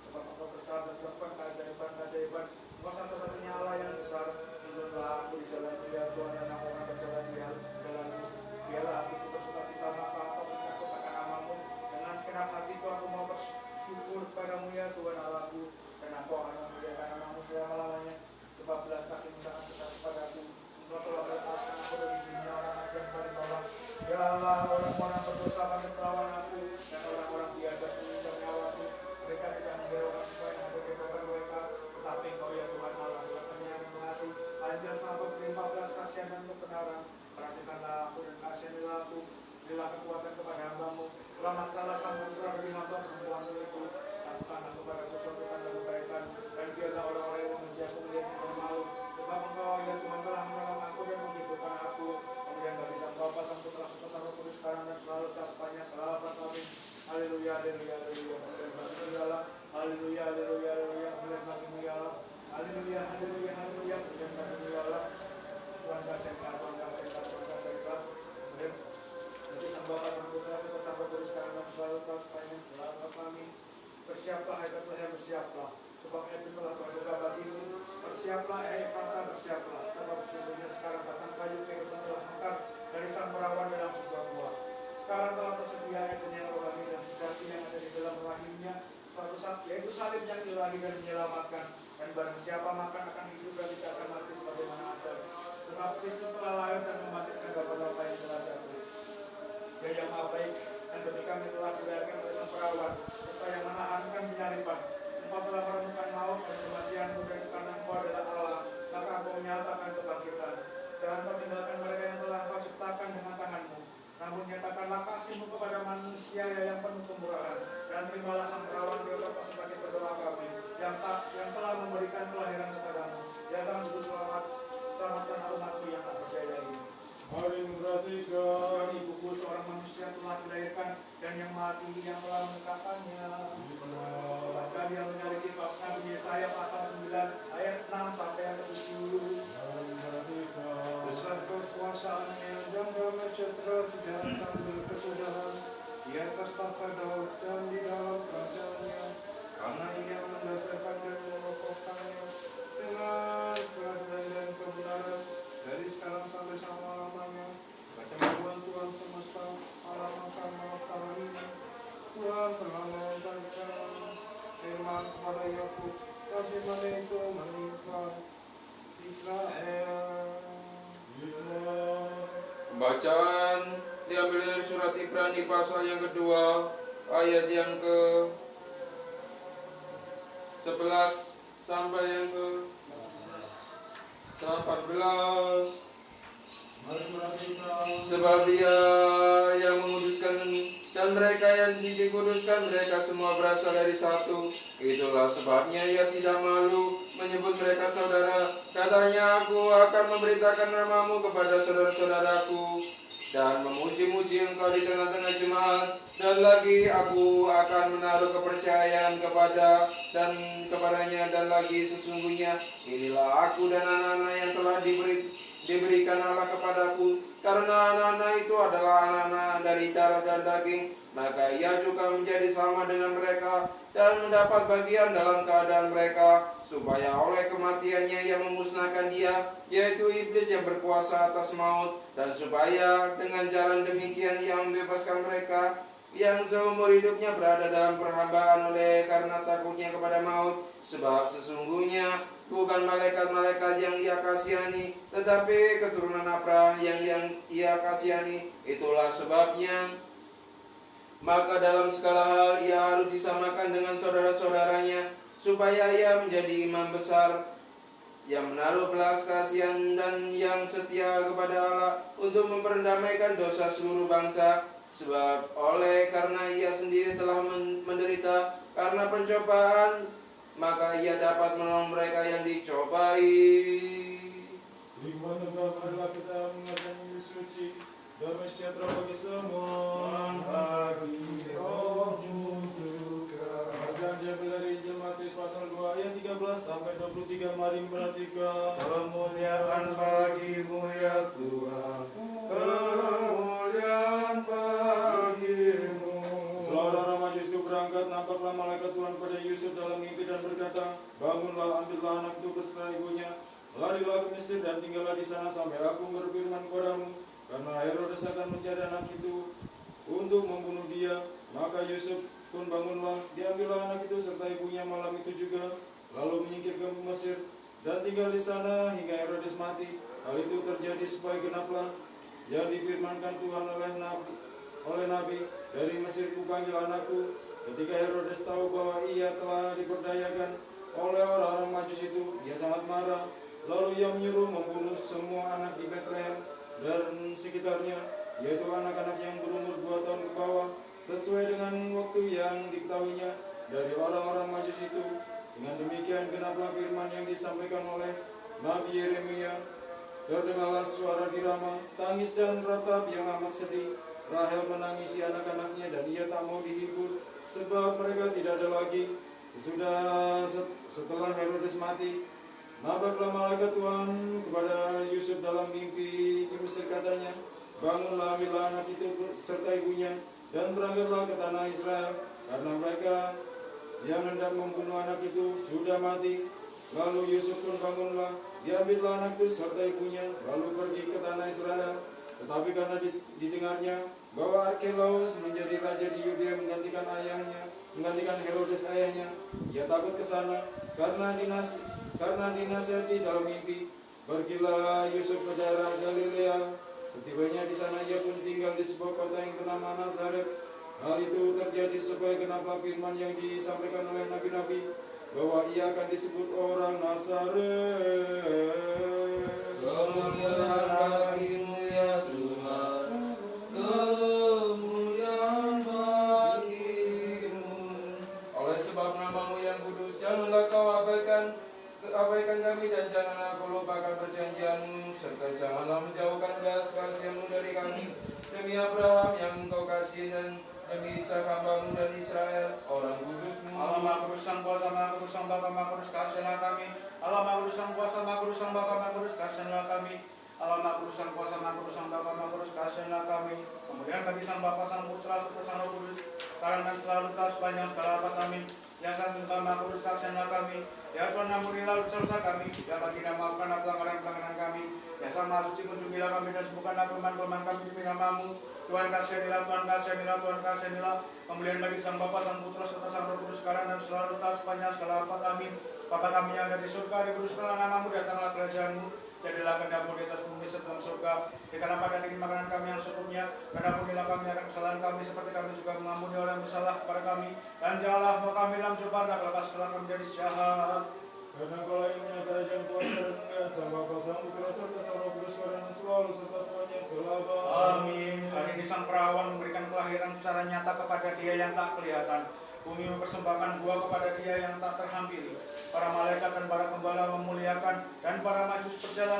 Sebab Engkau besar dan melakukan keajaiban-keajaiban. Engkau satu-satunya Allah yang besar. Tuntunlah aku di jalan-Mu ya Tuhan, dan aku akan berjalan di jalan-Mu. Biarlah hatiku bersukacita, maka aku bertakut akan namamu. Dengan segenap hatiku aku mau bersyukur kepadamu ya Tuhan Allahku, dan aku akan memuliakan namamu selama-lamanya. Sebab belas kasih-Mu sangat besar kepadaku. Engkau telah melepaskan aku dari dunia orang ajar paling bawah. Ya Allah, orang-orang berdosa banyak melawan aku, dan orang-orang biadab mengincar nyawaku. Mereka tidak menghiraukan supaya aku bebaskan mereka, tetapi Engkau ya Tuhan Allah adalah penyayang dan pengasih, panjang sabar, berlimpah belas kasihan dan kebenaran. Perhatikanlah aku dan kasihanilah aku. Berilah kekuatan kepada hamba-Mu. Selamatkanlah sang putra dari hamba perempuan-Mu itu. Lakukanlah kepadaku suatu tanda kebaikan, dan biarlah orang-orang yang membenci aku melihatnya dan malu. Sebab Engkau ya Tuhan telah menolong aku dan menghiburkan aku. Kemudian dari sang Bapa, sang Putra, sang Roh Kudus sekarang dan selalu sepanjang selawat amin. Haleluya, haleluya, haleluya. Haleluya, haleluya, haleluya. Bulan bagimu ya Allah. Haleluya, haleluya, haleluya. Bulan bagimu ya Allah. Tuhan kasihkan, Tuhan kasihkan, Tuhan kasihkan. Kemudian dari sang Bapa, sang Putra, sang Roh Kudus sekarang dan selalu sepanjang selawat amin. Bersiaplah, hai Bethlehem, bersiaplah. Sebab itu telah berbuka bagimu. Bersiaplah, hai Efrata, bersiaplah. Sebab sesungguhnya sekarang batang kayu kehidupan telah mekar dari sang perawan dalam sebuah buah. Sekarang telah tersedia yang rohani dan sejati yang ada di dalam rahimnya. Suatu saat, yaitu salib yang ilahi dan menyelamatkan. Dan barang siapa makan akan hidup dan tidak akan mati sebagaimana Adam. Sebab Kristus telah lahir dan membangkitkan bapa-bapa yang telah jatuh. Dia yang maha baik, dan demikian telah dilahirkan oleh sang perawan, serta yang menahankan penyalipan. Engkau telah menemukan maut dan kematianmu, dan karena Engkau adalah Allah, maka Engkau menyatakan kebangkitan. Jangan kau tinggalkan mereka yang telah Kau ciptakan dengan tanganmu. Namun nyatakanlah kasih-Mu kepada manusia yang penuh kemurahan, dan terimalah sang perawan Theotokos sebagai berdoa kami, yang telah memberikan kelahiran kepadamu. Ya sang juru selamat, selamatkan umat-Mu yang tak berdaya ini. Mari memperhatikan. Sebagai ibuku seorang manusia telah dilahirkan, dan yang maha tinggi yang telah menetapkannya. Baca yang menyaliki bab Nabi Yesaya pasal 9 ayat 6 sampai yang ke-7. Mari memperhatikan. Besar kekuasaannya dan damai sejahtera tidak akan berkesudahan di atas tahta Daud dan di dalam kerajaannya, karena Ia mendasarkan dan mengokohkannya dengan keadilan dan kebenaran dari sekarang sampai selama-lamanya. Kecemburuan Tuhan semesta alam akan melakukan ini. Tuhan telah melontarkan firman kepada Yakub, dan firman itu menimpa Israel. Pembacaan diambil dari surat Ibrani pasal yang kedua, ayat yang ke-11 sampai yang ke-18. Sebab Dia yang menguduskan dan mereka yang dikuduskan, mereka semua berasal dari satu. Itulah sebabnya Ia tidak malu menyebut mereka saudara. Katanya, aku akan memberitakan namamu kepada saudara-saudaraku dan memuji-muji Engkau di tengah-tengah jemaat. Dan lagi aku akan menaruh kepercayaan kepadanya, dan lagi sesungguhnya inilah aku dan anak-anak yang telah diberikan Allah kepadaku, karena anak-anak itu adalah anak-anak dari darah dan daging, maka ia juga menjadi sama dengan mereka dan mendapat bagian dalam keadaan mereka, supaya oleh kematiannya ia memusnahkan dia, yaitu iblis yang berkuasa atas maut, dan supaya dengan jalan demikian ia membebaskan mereka yang seumur hidupnya berada dalam perhambaan oleh karena takutnya kepada maut. Sebab sesungguhnya bukan malaikat-malaikat yang ia kasihani, tetapi keturunan Abraham yang ia kasihani. Itulah sebabnya maka dalam segala hal ia harus disamakan dengan saudara-saudaranya, supaya ia menjadi imam besar yang menaruh belas kasihan dan yang setia kepada Allah untuk memperdamaikan dosa seluruh bangsa. Sebab karena ia sendiri telah menderita karena pencobaan, maka ia dapat menolong mereka yang dicobai. Limpah Tuhan, marilah kita mengerti Injil suci. Damai sejahtera bagi semua. Bagi rohmu juga. Bacaan diambil dari Injil Matius pasal 2 ayat 13 sampai 23. Mari memperhatikan. Kemuliaan bagimu ya Tuhan, kemuliaan bagimu. Setelah orang Majus itu berangkat, nampaklah malaikat Tuhan pada Yusuf dalam mimpi dan berkata, bangunlah, ambillah anak itu beserta ibunya, larilah ke Mesir dan tinggallah di sana sampai aku berfirman kepadamu, karena Herodes akan mencari anak itu untuk membunuh dia. Maka Yusuf pun bangunlah, diambillah anak itu serta ibunya malam itu juga, lalu menyingkir ke Mesir dan tinggal di sana hingga Herodes mati. Hal itu terjadi supaya genaplah yang difirmankan Tuhan oleh Nabi, dari Mesir kupanggil anakku. Ketika Herodes tahu bahwa ia telah diperdayakan oleh orang-orang Majus itu, ia sangat marah. Lalu ia menyuruh membunuh semua anak di Betlehem dan sekitarnya, yaitu anak-anak yang berumur 2 tahun ke bawah, sesuai dengan waktu yang diketahuinya dari orang-orang Majus itu. Dengan demikian genaplah firman yang disampaikan oleh Nabi Yeremia. Terdengarlah suara di Rama, tangis dan ratap yang amat sedih. Rahel menangisi anak-anaknya dan ia tak mau dihibur, sebab mereka tidak ada lagi. Setelah Herodes mati, nampaklah malaikat Tuhan kepada Yusuf dalam mimpi di Mesir, katanya, bangunlah, ambillah anak itu serta ibunya dan berangkatlah ke tanah Israel, karena mereka yang hendak membunuh anak itu sudah mati. Lalu Yusuf pun bangunlah, diambillah anak itu serta ibunya, lalu pergi ke tanah Israel. Tetapi karena didengarnya bahwa Arkelaus menjadi raja di Yudea menggantikan Herodes ayahnya, ia takut ke sana karena dinasihati dalam mimpi. Pergilah Yusuf ke daerah Galilea. Setibanya di sana ia pun tinggal di sebuah kota yang bernama Nazaret. Hal itu terjadi supaya genaplah firman yang disampaikan oleh nabi-nabi, bahwa ia akan disebut orang Nazaret. Kemuliaan bagimu ya Tuhan, kemuliaan bagimu. Oleh sebab namamu yang kudus, janganlah kau abaikan kami, dan janganlah kau lupakan perjanjianmu, serta janganlah menjauhkan belas kasihanmu dari kami. Demi Abraham yang engkau kasih, dan demi Ishak hambamu dan Israel, orang kudusmu. Allah Maha Kudus, Sang Kuasa, Maha Kudus, Sang Bapa, Maha Kudus, kasihanlah kami. Allah Maha Kudus, Sang Kuasa, Maha Kudus, Sang Bapa, Maha Kudus, kasihanlah kami. Allah Maha Kudus, Sang Kuasa, Maha Kudus, Sang Bapa, Maha Kudus, kasihanlah kami. Kemudian bagi Sang Bapa, Sang Putra, serta Sang Roh Kudus, sekarang dan selalu telah sepanjang segala abad, amin. Ya Sang Tuhan Maha Kudus, kasihanlah kami. Ya Tuhan, ampunilah dosa kami. Ya baginda, maafkanlah pelanggaran-pelanggaran kami. Ya Sang Maha Suci, kunjungilah kami dan sembuhkanlah kelemahan-kelemahan kami demi nama-Mu. Tuhan kasihanilah, Tuhan kasihanilah, Tuhan kasihanilah. Kemuliaan bagi Sang Bapa, Sang Putra, serta Sang Roh Kudus, sekarang dan selalu telah sepanjang segala abad, amin. Bapa kami yang ada di surga, dikuduskanlah nama-Mu, datanglah kerajaan-Mu. Jadilah kehendak-Mu di atas bumi seperti dalam surga. Berikanlah pada kami makanan kami yang secukupnya, dan ampunilah kami akan kesalahan kami, seperti kami juga mengampuni orang yang bersalah kepada kami. Dan janganlah bawa kami dalam cobaan, dan lepaskanlah kami dari jahat. Karena Kau yang punya kerajaan, kuasa dan kemuliaan, Sang Bapa, Sang Putra, serta Sang Roh Kudus, sekarang dan selalu serta sepanjang segala abad. Amin. Hari ini Sang Perawan memberikan kelahiran secara nyata kepada Dia yang tak kelihatan. Bumi mempersembahkan buah kepada Dia yang tak terhampiri. Para malaikat dan para gembala memuliakan, dan para majus berjalan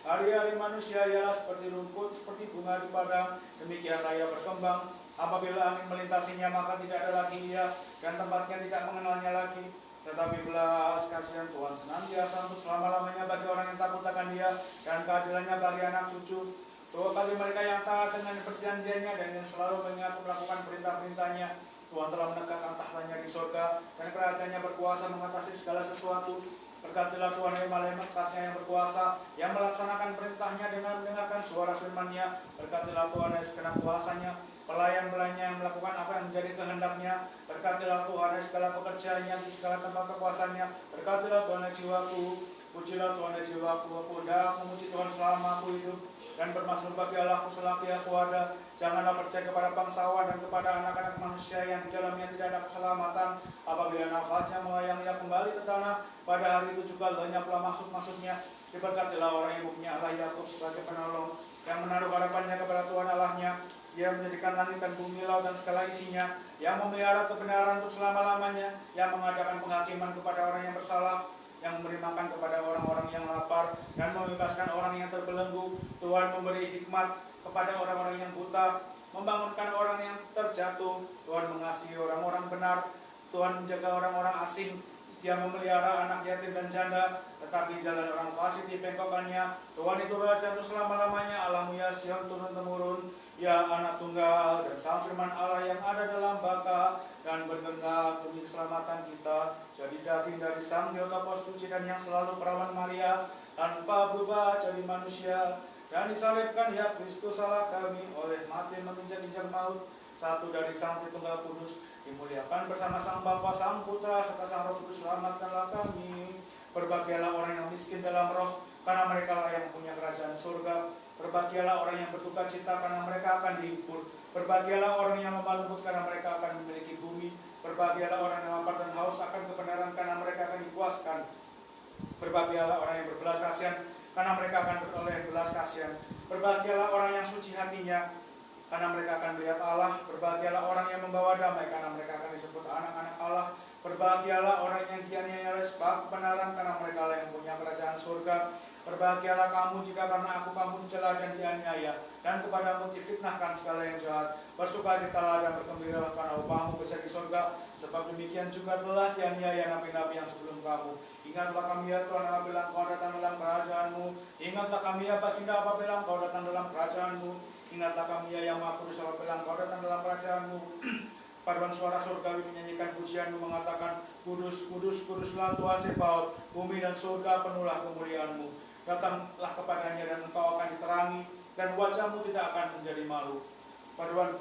Hari-hari manusia ialah seperti rumput, seperti bunga di padang, demikianlah ia berkembang. Apabila angin melintasinya, maka tidak ada lagi ia, dan tempatnya tidak mengenalnya lagi. Tetapi belas kasihan Tuhan senantiasa untuk selama-lamanya bagi orang yang takut akan Dia, dan keadilannya bagi anak cucu. Tuhan bagi mereka yang taat dengan perjanjiannya dan yang selalu mengingat melakukan perintah-perintahnya. Tuhan telah menegakkan tahtanya di surga, dan kerajaannya berkuasa mengatasi segala sesuatu. Berkatilah Tuhan Halemakatnya yang berkuasa, yang melaksanakan perintahnya dengan mendengarkan suara firman-Nya. Berkatilah Tuhan segenap kuasanya, pelayan-pelayannya yang melakukan apa yang menjadi kehendaknya. Berkatilah Tuhan segala pekerjaannya di segala tempat kekuasaannya. Berkatilah Tuhan jiwaku, pujilah Tuhan jiwaku, aku hendak memuji Tuhan selama aku hidup. Dan bermasmur bagi Allahku selagi aku ada. Janganlah percaya kepada bangsawan dan kepada anak-anak manusia yang di dalamnya tidak ada keselamatan. Apabila nafasnya melayang ia kembali ke tanah, pada hari itu juga lenyap pula maksud-maksudnya. Diberkatilah orang yang mempunyai Allah Yakub sebagai penolong, yang menaruh harapannya kepada Tuhan Allahnya. Dia menjadikan langit dan bumi, laut dan segala isinya, yang memelihara kebenaran untuk selama-lamanya, yang mengadakan penghakiman kepada orang yang bersalah, yang memberi makan kepada orang-orang yang lapar, dan membebaskan orang yang terbelenggu. Tuhan memberi hikmat kepada orang-orang yang buta, membangunkan orang yang terjatuh. Tuhan mengasihi orang-orang benar. Tuhan menjaga orang-orang asing. Dia memelihara anak yatim dan janda, tetapi jalan orang fasik dibengkokkannya. Tuhan itu Raja untuk selama-lamanya. Allahmu ya Sion turun-temurun, ya anak tunggal, dan sang firman Allah yang ada dalam baka, dan bergendak demi keselamatan kita. Jadi daging dari sang Theotokos suci dan yang selalu perawan Maria, tanpa berubah jadi manusia. Dan disalibkan ya Kristus Allah kami, oleh mati menginjak-injak maut. Satu dari sang Tritunggal Kudus, dimuliakan bersama sang Bapa, sang Putra, serta sang Roh Kudus, selamatkanlah kami. Berbahagialah orang yang miskin dalam roh, karena mereka lah yang punya kerajaan surga. Berbahagialah orang yang berduka cita, karena mereka akan dihibur. Berbahagialah orang yang lemah lembut, karena mereka akan memiliki bumi. Berbahagialah orang yang lapar dan haus akan kebenaran, karena mereka akan dipuaskan. Berbahagialah orang yang berbelas kasihan, karena mereka akan beroleh belas kasihan. Berbahagialah orang yang suci hatinya, karena mereka akan melihat Allah. Berbahagialah orang yang membawa damai, karena mereka akan disebut anak-anak Allah. Berbahagialah orang yang dianiaya oleh sebab kebenaran, karena mereka lah yang punya kerajaan surga. Berbahagialah kamu jika karena aku kamu dicela dan dianiaya, dan kepadamu difitnahkan segala yang jahat. Bersukacitalah dan bergembiralah, karena upahmu besar di surga. Sebab demikian juga telah dianiaya nabi-nabi yang sebelum kamu. Ingatlah kami ya Tuhan apabila Engkau datang dalam kerajaanmu. Ingatlah kami ya Baginda apabila Engkau datang dalam kerajaanmu. Ingatlah kami ya yang Maha Kudus apabila Engkau datang dalam kerajaanmu. Paduan suara surgawi menyanyikan pujianmu, mengatakan, Kudus, kudus, kuduslah Tuhan Sebaot, bumi dan surga penuhlah kemuliaanmu. Datanglah kepadanya dan engkau akan diterangi, dan wajahmu tidak akan menjadi malu. Paduan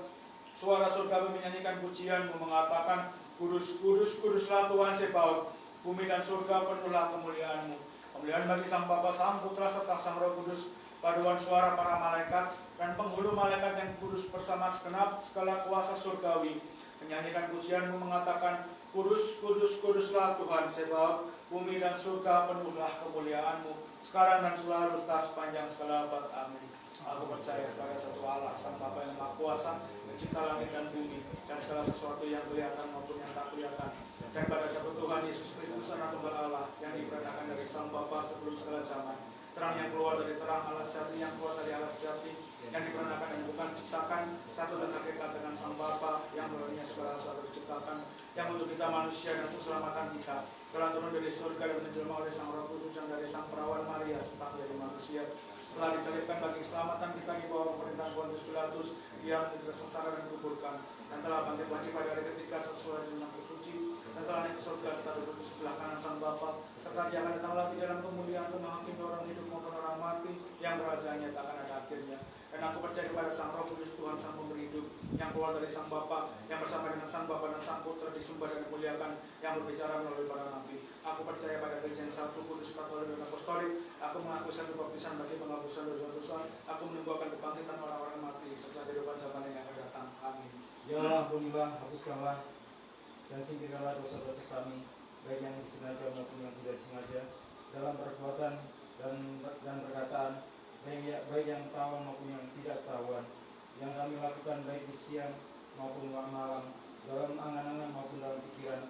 suara surgawi menyanyikan pujianmu, mengatakan, Kudus, kudus, kuduslah Tuhan Sebaot, bumi dan surga penuhlah kemuliaanmu. Kemuliaan bagi Sang Bapa, Sang Putra, serta Sang Roh Kudus. Paduan suara para malaikat dan penghulu malaikat yang kudus bersama segenap segala kuasa surgawi menyanyikan pujianmu, mengatakan, Kudus, kudus, kuduslah Tuhan Sebaot, bumi dan surga penuhlah kemuliaanmu, sekarang dan selalu sepanjang segala abad. Amin. Aku percaya kepada satu Allah, Sang Bapa yang Maha Kuasa, pencipta langit dan bumi, dan segala sesuatu yang kelihatan maupun yang tak kelihatan. Dan pada satu Tuhan Yesus Kristus, Anak Tunggal Allah, yang diperanakan dari Sang Bapa sebelum segala zaman. Terang yang keluar dari terang, Allah sejati yang keluar dari Allah sejati, yang diperanakan dan bukan diciptakan, satu dan hakikat dengan Sang Bapa, yang melalui segala sesuatu diciptakan, yang untuk kita manusia dan untuk keselamatan kita, telah turun dari surga dan menjelma oleh Sang Roh Kudus yang dari Sang Perawan Maria, serta dari manusia, telah disalibkan bagi keselamatan kita di bawah pemerintahan Pontius Pilatus, yang menderita sengsara dan dikuburkan, dan telah bangkit lagi pada hari ketiga sesuai dengan Kitab Suci, dan telah naik ke surga serta duduk di sebelah kanan Sang Bapa, serta Dia akan datang lagi dalam kemuliaan untuk menghakimi orang hidup maupun orang mati, yang kerajaannya tak akan ada akhirnya. Dan aku percaya kepada Sang Roh Kudus, Tuhan Sang Pemberi hidup, yang keluar dari Sang Bapa, yang bersama dengan Sang Bapa dan Sang Putra disembah dan dimuliakan, yang berbicara melalui para nabi. Aku percaya pada Gereja yang satu, kudus, katolik, dan apostolik. Aku mengaku satu baptisan bagi penghapusan dosa-dosa. Aku menunggukan kebangkitan orang-orang mati serta kehidupan zaman yang akan datang. Amin. Ya Allah, ampunilah, hapuskanlah, dan singkirkanlah dosa-dosa kami, baik yang disengaja maupun yang tidak disengaja, dalam perbuatan dan perkataan, baik yang ketahuan maupun yang tidak ketahuan, yang kami lakukan baik di siang maupun malam, dalam angan-angan maupun dalam pikiran,